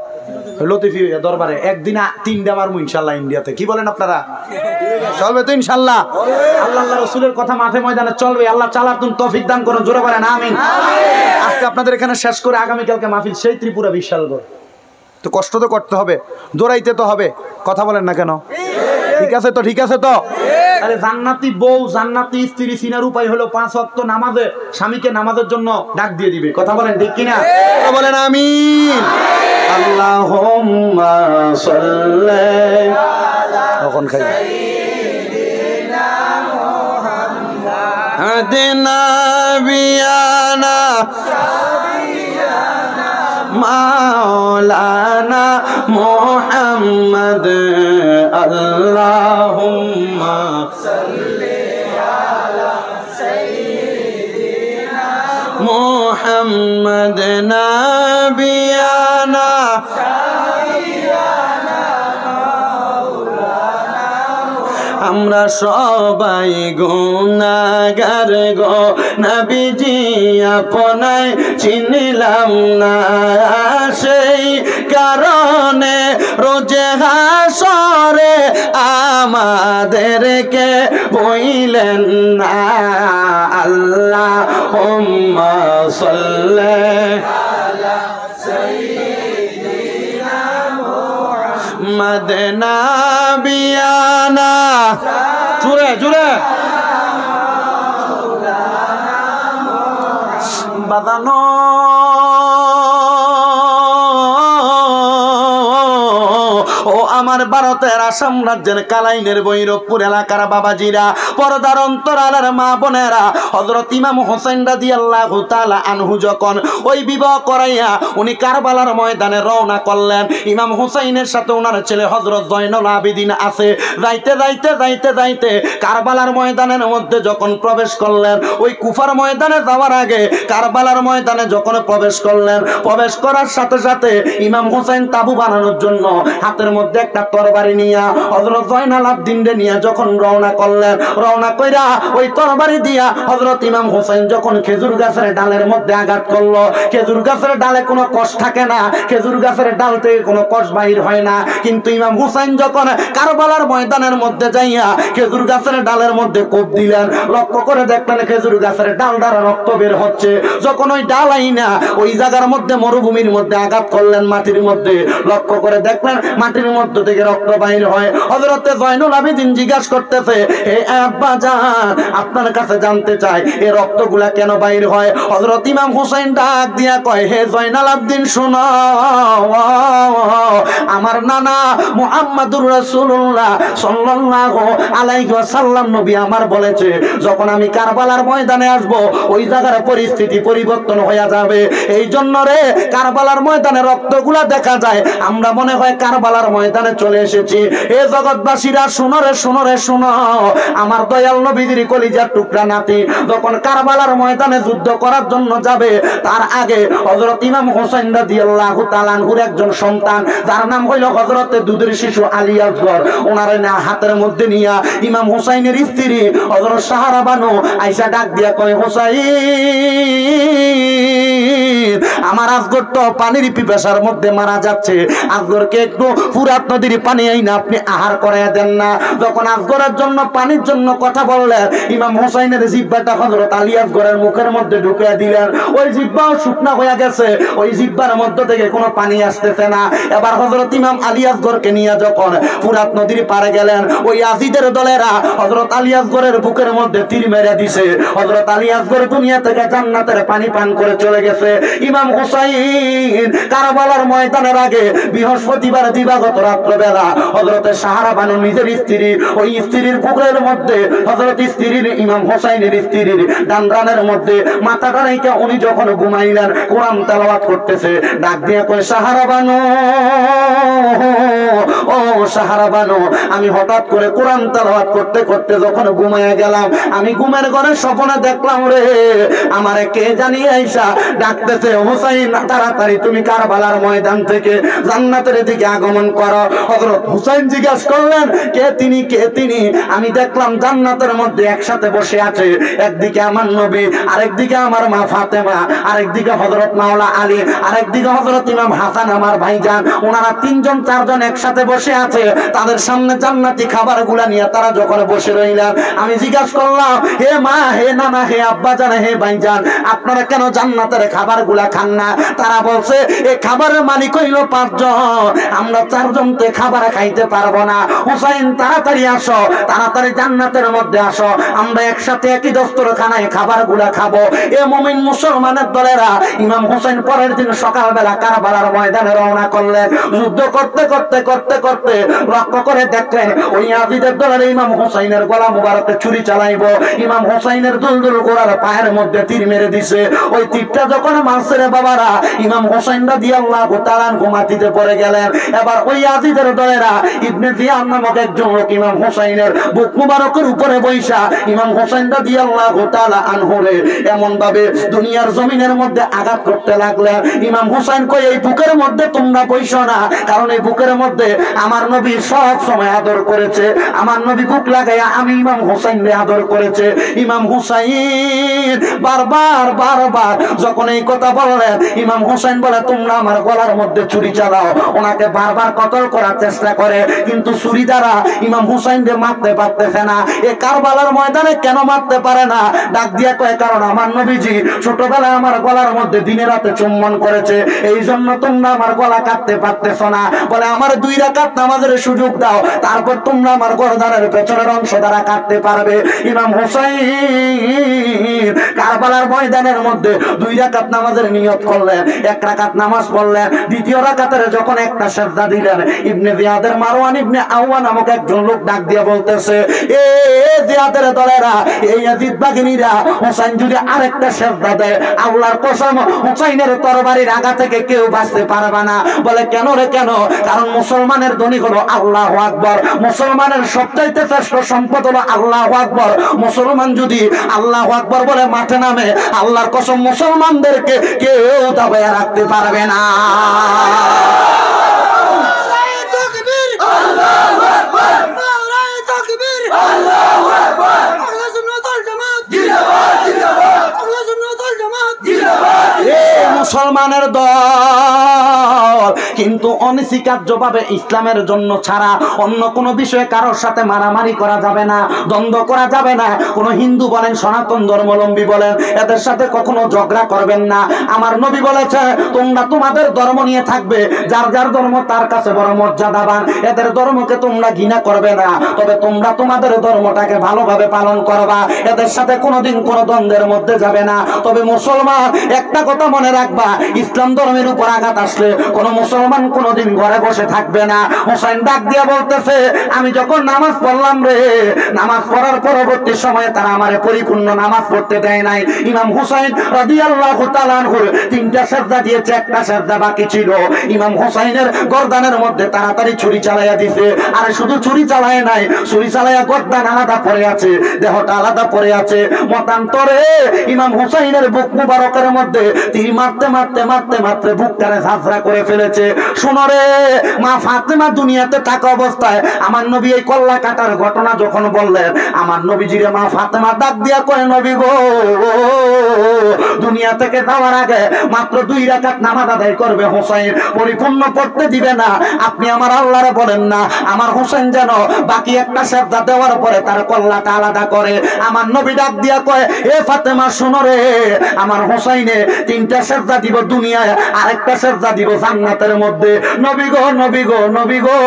লতিফিয়া দরবারে একদিন 3টা মারবো ইনশাল্লাহ ইন্ডিয়াতে। কি বলেন আপনারা? চলবে তো ইনশাল্লাহ? আল্লাহ রসুলের কথা মাঠে ময়দানে চলবে। আল্লাহ চালাতুন তৌফিক দান করুন, জোরে বলেন আমিন। আজকে আপনাদের এখানে শেষ করে আগামীকালকে মাহফিল সেই ত্রিপুরা বিশালগড়। তো কষ্ট তো করতে হবে, দৌড়াইতে তো হবে। কথা বলেন না কেন? ঠিক আছে তো, ঠিক আছে তো। আরে জান্নাতি বউ জান্নাতি স্ত্রী চিনার উপায় হলো 5 ওয়াক্ত নামাজে স্বামীকে নামাজের জন্য ডাক দিয়ে দিবে। কথা বলেন ঠিক কিনা? বলেন আমিন। আল্লাহুম্মা সাল্লি তখন খাই সাইয়্যিদিনা মুহাম্মদ আদিনা বিয়ানা মাওলানা মুহাম্মদ আল্লাহুম্মা সাল্লি আলা সাইয়্যিদিনা মুহাম্মদ নাবিয়ানা আমরা সবাই গুনাহগার গো নবীজি আপনায় চিনলাম না, সেই কারণে রোজে হাসরে আমাদেরকে বইলেন না আল্লাহুম্মা সাল্লি আলা সাইয়্যিদিনা মুহাম্মাদ নাবিয়ানা জোরে জোরে বাদানো ও আমার ভারতের আসাম রাজ্যের কালাইনের ভৈরবপুর এলাকার বাবাজিরা, পর্দার অন্তরালের মা বোনেরা, হযরত ইমাম হোসেন রাদিয়াল্লাহু তাআলা আনহু যখন ওই বিবাহ করাইয়া উনি কারবালার ময়দানে রওনা করলেন, ইমাম হোসেনের সাথে ওনার ছেলে হযরত জয়নুল আবেদিন আছে। যাইতে যাইতে যাইতে যাইতে কারবালার ময়দানের মধ্যে যখন প্রবেশ করলেন, ওই কুফার ময়দানে যাওয়ার আগে কারবালার ময়দানে যখন প্রবেশ করলেন, প্রবেশ করার সাথে সাথে ইমাম হোসেন তাবু বানানোর জন্য হাতের মধ্যে একটা তরবারি নিয়া হযরত জয়নুল আবেদিন নিয়ে যখন রওনা করলেন, রওনা কইরা ওই তরবারি দিয়া হযরত ইমাম হোসেন যখন খেজুর গাছের ডালের মধ্যে আঘাত করলো, খেজুর গাছের ডালে কোনো কষ থাকে না, খেজুর গাছের ডাল থেকে কোনো কষ বাহির হয় না, কিন্তু ইমাম হোসেন যখন কারবালার ময়দানের মধ্যে যাইয়া খেজুর গাছের ডালের মধ্যে কোপ দিলেন, লক্ষ্য করে দেখলেন খেজুর গাছের ডাল দ্বারা রক্ত বের হচ্ছে। যখন ওই ডাল আইনা ওই জায়গার মধ্যে মরুভূমির মধ্যে আঘাত করলেন মাটির মধ্যে, লক্ষ্য করে দেখলেন মাটির মধ্য থেকে রক্ত বাহির হয়। হযরতে জয়নুল আবেদিন জিজ্ঞাসা করতেছে, হে আব্বা জান, আপনার কাছে জানতে চাই এই রক্তগুলা কেন বাহির হয়? হযরত ইমাম হোসেন ডাক দিয়া কয়, হে জয়নুল আবেদিন শোনো, আমার নানা মুহাম্মদুর রাসূলুল্লাহ সাল্লাল্লাহু আলাইহি ওয়াসাল্লাম নবী আমার বলেছে, যখন আমি কারবালার ময়দানে আসব ওই জায়গার পরিস্থিতি পরিবর্তন হয়ে যাবে। এই জন্য রে কারবালার ময়দানে রক্তগুলা দেখা যায়, আমরা মনে হয় কারবালার ময়দানে চলে এসেছি। এ জগৎবাসীরা শুনো রে শুনো রে শুনো, আমার দয়াল নবীর কলিজার টুকরা নাতি যখন কারবালার ময়দানে যুদ্ধ করার জন্য যাবে, তার আগে হযরত ইমাম হোসেন রাদিয়াল্লাহু তাআলা আনহুর একজন সন্তান যার নাম হইল হযরতে দুধের শিশু আলী আসগর, ওনার হাতের মধ্যে নিয়া ইমাম হোসেনের স্ত্রী হযরত সাহারা বানু আয়েশা ডাক দিয়া কয়, হোসেন আমার আসগর তো পানির পিপাসার মধ্যে মারা যাচ্ছে, আসগরকে একটু ফুরাত নদীর পানি আইনা আপনি আহার করাইয়া দেন না। যখন আসগরের জন্য পানির জন্য কথা বললেন, ইমাম হোসেনের জিহ্বাটা হযরত আলী আসগরের মুখের মধ্যে ঢুকিয়ে দিলেন, ওই জিহ্বাও শুকনা হয়ে গেছে, ওই জিহ্বার মধ্য থেকে কোনো পানি আসতেছে না। এবার হযরত ইমাম আলী আসগরকে নিয়ে যখন ফুরাত নদীর পারে গেলেন, ওই আজিদের দলেরা হযরত আলী আসগরের বুকের মধ্যে তীর মেরে দিছে। হযরত আলী আসগর দুনিয়া থেকে জান্নাতের পানি পান করে চলে গেছে। ইমাম হোসেন কারবালার ময়দানের আগে বৃহস্পতিবার দিবাগত রাত্রবেলা হযরতে সাহারা বানু নিজের স্ত্রী, ওই স্ত্রীর বুকের মধ্যে হযরত স্ত্রীর ইমাম হোসেনের স্ত্রীর ডান্ডানের মধ্যে মাথাটা রেখে উনি যখন ঘুমাইলেন, কোরআন তেলাওয়াত করতেছে, ডাক দিয়ে কয়, সাহারা বানু, ও সাহারা বানু, আমি হঠাৎ করে কোরআন তেলাওয়াত করতে করতে যখন ঘুমাইয়া গেলাম, আমি ঘুমের ঘরে স্বপ্নে দেখলাম রে আমারে কে জানি আইসা ডাকতেছে, হোসেন তাড়াতাড়ি তুমি কারবালার ময়দান থেকে জান্নাতের দিকে আগমন করো। হযরত হোসেন জিজ্ঞাসা করলেন, কে তিনি, কে তিনি? আমি দেখলাম জান্নাতের মধ্যে একসাথে বসে আছে, একদিকে আমার নবী, আরেকদিকে আমার মা ফাতেমা, আরেকদিকে হযরত মাওলা আলী, আরেকদিকে হযরত ইমাম হাসান আমার ভাইজান, ওনারা তিনজন চারজন একসাথে বসে আছে। তাদের সামনে জান্নাতি খাবারগুলা নিয়ে তারা যখন বসে রইলেন, আমি জিজ্ঞাসা করলাম, হে মা, হে নানা, হে আব্বা জান, হে ভাইজান, আপনারা কেন জান্নাতের খাবারগুলা খান না? তারা বলছে, এই খাবারের মালিক হইল পাঁচজন, আমরা চারজন তো খাবার খাইতে পারবো না। হুসাইন তাড়াতাড়ি আসো, তাড়াতাড়ি জান্নাতের মধ্যে আসো, আমরা একসাথে একই দস্তরখানায় খাবারগুলা খাবো। এ মুমিন মুসলমানের দলেরা ইমাম হুসাইন পরের দিন সকালবেলা কারবালার ময়দানে রওনা করলেন। যুদ্ধ করতে করতে করতে করতে লক্ষ্য করে দেখলেন ওই আজিদের দলের ইমাম হুসাইনের গলা মুবারকে ছুরি চালাইবো, ইমাম হুসাইনের দুলদুল গোড়ার পায়ের মধ্যে তীর মেরে দিছে। ওই তীরটা যখন মারছে রে বাবারা, ইমাম হুসাইন রাদিয়াল্লাহু তাআলা মাটিতে পড়ে গেলেন। এবার ওই আজিদের দলেরা ইবনে জিয়াদ নামক একজন লোক ইমাম হুসাইনের বুক মুবারকের উপরে বৈশা ইমাম হুসাইন রাদিয়াল্লাহু তাআলা আনহুরে এমন ভাবে দুনিয়ার জমিনের মধ্যে আঘাত করতে লাগলেন। ইমাম হুসাইন কই, এই বুকের মধ্যে তোমরা বইসো না, কারণ এই বুকের মধ্যে আমার নবী সব সময় আদর করেছে, আমার নবী বুক লাগাইয়া আমি ইমাম হুসাইনকে আদর করেছে। ইমাম হুসাইন বারবার বারবার যখন এই কথা বললেন, ইমাম হুসাইন বলে তোমরা আমার গলার মধ্যে ছুরি চালাও। ওনাকে বারবার কতল করার চেষ্টা করে, কিন্তু ছুরি দ্বারা ইমাম হুসাইনকে মারতে পারতেছে না। এ কারবালার ময়দানে কেন মারতে পারে না? ডাক দিয়া কয়, কারণ আমার নবীজি ছোটবেলায় আমার গলার মধ্যে দিনে রাতে চুম্বন করেছে, এই জন্য তোমরা আমার গলা কাটতে পারতেছ না। বলে আমার 2 রাকাত নামাজের সুযোগ দাও, তারপর তোমরা আমার গর্দানের পেছনের অংশ দ্বারা কাটতে পারবে। ইমাম হুসাইন কারবালার ময়দানের মধ্যে 2 রাকাত নামাজের নিয়ত করলেন, 1 রাকাত নামাজ পড়লেন। দ্বিতীয় রাকাতের যখন একটা সেজদা দিলেন, ইবনে জিয়াদের মারওয়ান ইবনে আওয়া নামক একজন লোক ডাক দিয়ে বলতেছে, এ জিয়াদের দলেরা, এই ইয়াজিদ বাহিনীরা, হুসাইন যদি আরেকটা সেজদা দেয়, আল্লাহর কসম হুসাইনের তরবারির আগা থেকে কেউ বাঁচতে পারবে না। বলে কেন রে কেন? কারণ মুসলমানের ধনী হলো আল্লাহু আকবার, মুসলমানের সবচাইতে শ্রেষ্ঠ সম্পদ হলো আল্লাহু আকবার। মুসলমান যদি আল্লাহু আকবার বলে মাঠে নামে, আল্লাহর কসম মুসলমানদেরকে কেউ দাবাইয়া রাখতে পারবে না। মুসলমানের দল কিন্তু অনস্বীকার্যভাবে ইসলামের জন্য ছাড়া অন্য কোনো বিষয়ে কারোর সাথে মারামারি করা যাবে না, দ্বন্দ্ব করা যাবে না। কোনো হিন্দু বলেন, সনাতন ধর্মাবলম্বী বলেন, এদের সাথে কখনো ঝগড়া করবেন না। আমার নবী বলেছে তোমরা তোমাদের ধর্ম নিয়ে থাকবে, যার যার ধর্ম তার কাছে বড় মর্যাদাবান, এদের ধর্মকে তোমরা ঘৃণা করবে না, তবে তোমরা তোমাদের ধর্মটাকে ভালোভাবে পালন করবা, এদের সাথে কোনোদিন কোনো দ্বন্দ্বের মধ্যে যাবে না। তবে মুসলমান একটা কথা মনে রাখবা, ইসলাম ধর্মের উপর আঘাত আসলে কোন মুসলমান কোনদিন ঘরে বসে থাকবে না। হুসাইন ডাক দিয়া বলতেছে, আমি যখন নামাজ পড়লাম রে, নামাজ পড়ার পরবর্তী সময়ে তারা আমারে পরিপূর্ণ নামাজ পড়তে দেয় নাই। ইমাম হুসাইন রাদিয়াল্লাহু তাআলা আনহু 3টা সেজদা দিয়েছে, একটা সেজদা বাকি ছিল। ইমাম হুসাইনের গর্দানের মধ্যে তাড়াতাড়ি ছুরি চালাইয়া দিছে। আর শুধু ছুরি চালায় নাই, ছুরি চালাইয়া গর্দান আলাদা পড়ে আছে, দেহটা আলাদা পড়ে আছে। মতান্তরে ইমাম হুসাইনের বুক মুবারকের মধ্যে তীর মারতে মারতে মারতে মারতে বুকটারে ঝাঁঝরা করে ফেলেছে। শুনো রে, মা ফাতেমা দুনিয়াতে থাকা অবস্থায় আমার নবী এই কল্লা কাটার ঘটনা যখন বললেন, আমার নবীজিরে মা ফাতেমা ডাক দিয়া কয়, নবী গো, দুনিয়া থেকে যাওয়ার আগে মাত্র 2 রাকাত নামাজ আদায় করবে হুসাইন, পরিপূর্ণ পড়তে দিবে না। আপনি আমার আল্লাহরে বলেন না আমার হুসাইন যেন বাকি একটা সেজদা দেওয়ার পরে তার কল্লাটা আলাদা করে। আমার নবী ডাক দিয়া কয়, এ ফাতেমা শুনো রে, আমার হুসাইনে 3টা সেজদা দিব দুনিয়ায়, আরেকটা সেজদা দিব জান্নাতের মধ্যে। নবী গো, নবী গো, নবী গো,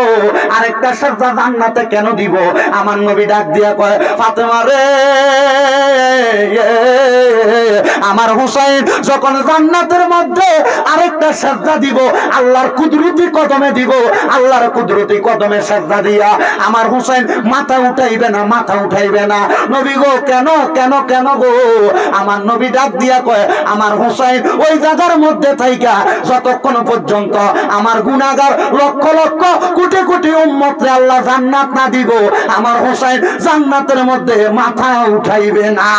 আরেকটা সেজদা জান্নাতে কেন দিব? আমার নবী ডাক দিয়া কয়, ফাতেমা রে, আমার হুসাইন যখন জান্নাতের মধ্যে আরেকটা সেজদা দিব, আল্লাহর কুদরতি কদমে দিব, আল্লাহর কুদরতি কদমে সেজদা দিয়া আমার হুসাইন মাথা উঠাইবে না, মাথা উঠাইবে না। নবী গো, কেন কেন কেন গো? আমার নবী ডাক দিয়া কয়, আমার হুসাইন ওই জায়গার মধ্যে থাইকা যতক্ষণ পর্যন্ত আমার গুনাহগার লক্ষ লক্ষ কোটি কোটি উম্মতরে আল্লাহ জান্নাত না দিব, আমার হুসাইন জান্নাতের মধ্যে মাথা উঠাইবে না।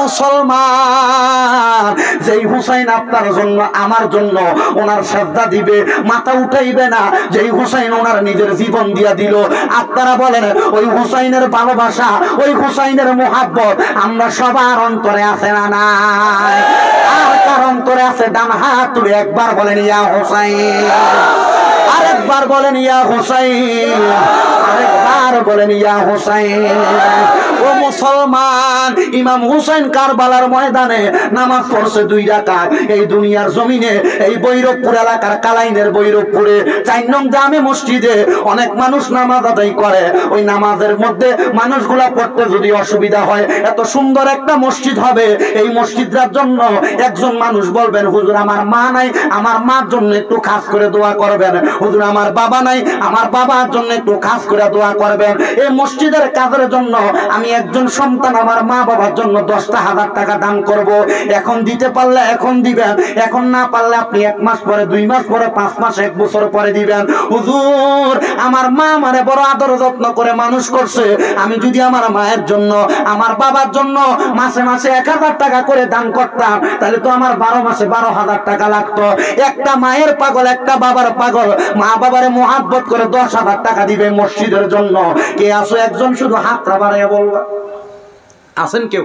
মুসলমান, যেই হুসাইন আপনার জন্য আমার জন্য ওনার সেজদা দিবে, মাথা উঠাইবে না, যেই হুসাইন ওনার নিজের জীবন দিয়া দিল, আপনারা বলেন ওই হুসাইনের ভালোবাসা, ওই হুসাইনের মুহাব্বত আমরা সবার অন্তরে আছে না নাই? আর কার অন্তরে আছে? ডান হাত তুলে একবার বলেন ইয়া হুসাইন, আরেকবার বলেন ইয়া হুসাইন, আরেকবার বলেন ইয়া হুসাইন। ও মুসলমান, ইমাম হুসাইন কারবালার ময়দানে নামাজ পড়ছে 2 রাকাত। এই দুনিয়ার জমিনে, এই বৈরবপুর এলাকার কালাইনের বৈরবপুরে 4 নং জামে মসজিদে অনেক মানুষ নামাজ আদায় করে। ওই নামাজের মধ্যে মানুষগুলা পড়তে যদি অসুবিধা হয়, এত সুন্দর একটা মসজিদ হবে, এই মসজিদটার জন্য একজন মানুষ বলবেন, হুজুর আমার মা নাই, আমার মার জন্য একটু খাস করে দোয়া করবেন। হুজুর আমার বাবা নাই, আমার বাবার জন্য একটু খাস করে দোয়া করবেন। এই মসজিদের কাজের জন্য আমি একজন সন্তান আমার মা বাবার জন্য 10,000 টাকা দান করব। এখন দিতে পারলে এখন দিবেন, এখন না পারলে আপনি 1 মাস পরে, 2 মাস পরে, 5 মাস, 1 বছর পরে দিবেন। হুজুর, আমার মা আমারে বড় আদর যত্ন করে মানুষ করছে, আমি যদি আমার মায়ের জন্য, আমার বাবার জন্য মাসে মাসে 1000 টাকা করে দান করতাম, তাহলে তো আমার 12 মাসে 12,000 টাকা লাগতো। একটা মায়ের পাগল, একটা বাবার পাগল, মা বাবারে মোহাব্বত করে 10,000 টাকা দিবে মসজিদের জন্য। কে আসো একজন শুধু হাতটা বাড়াইয়া বলবা? আছেন কেউ?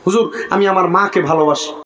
হুজুর, আমি আমার মাকে ভালোবাসি।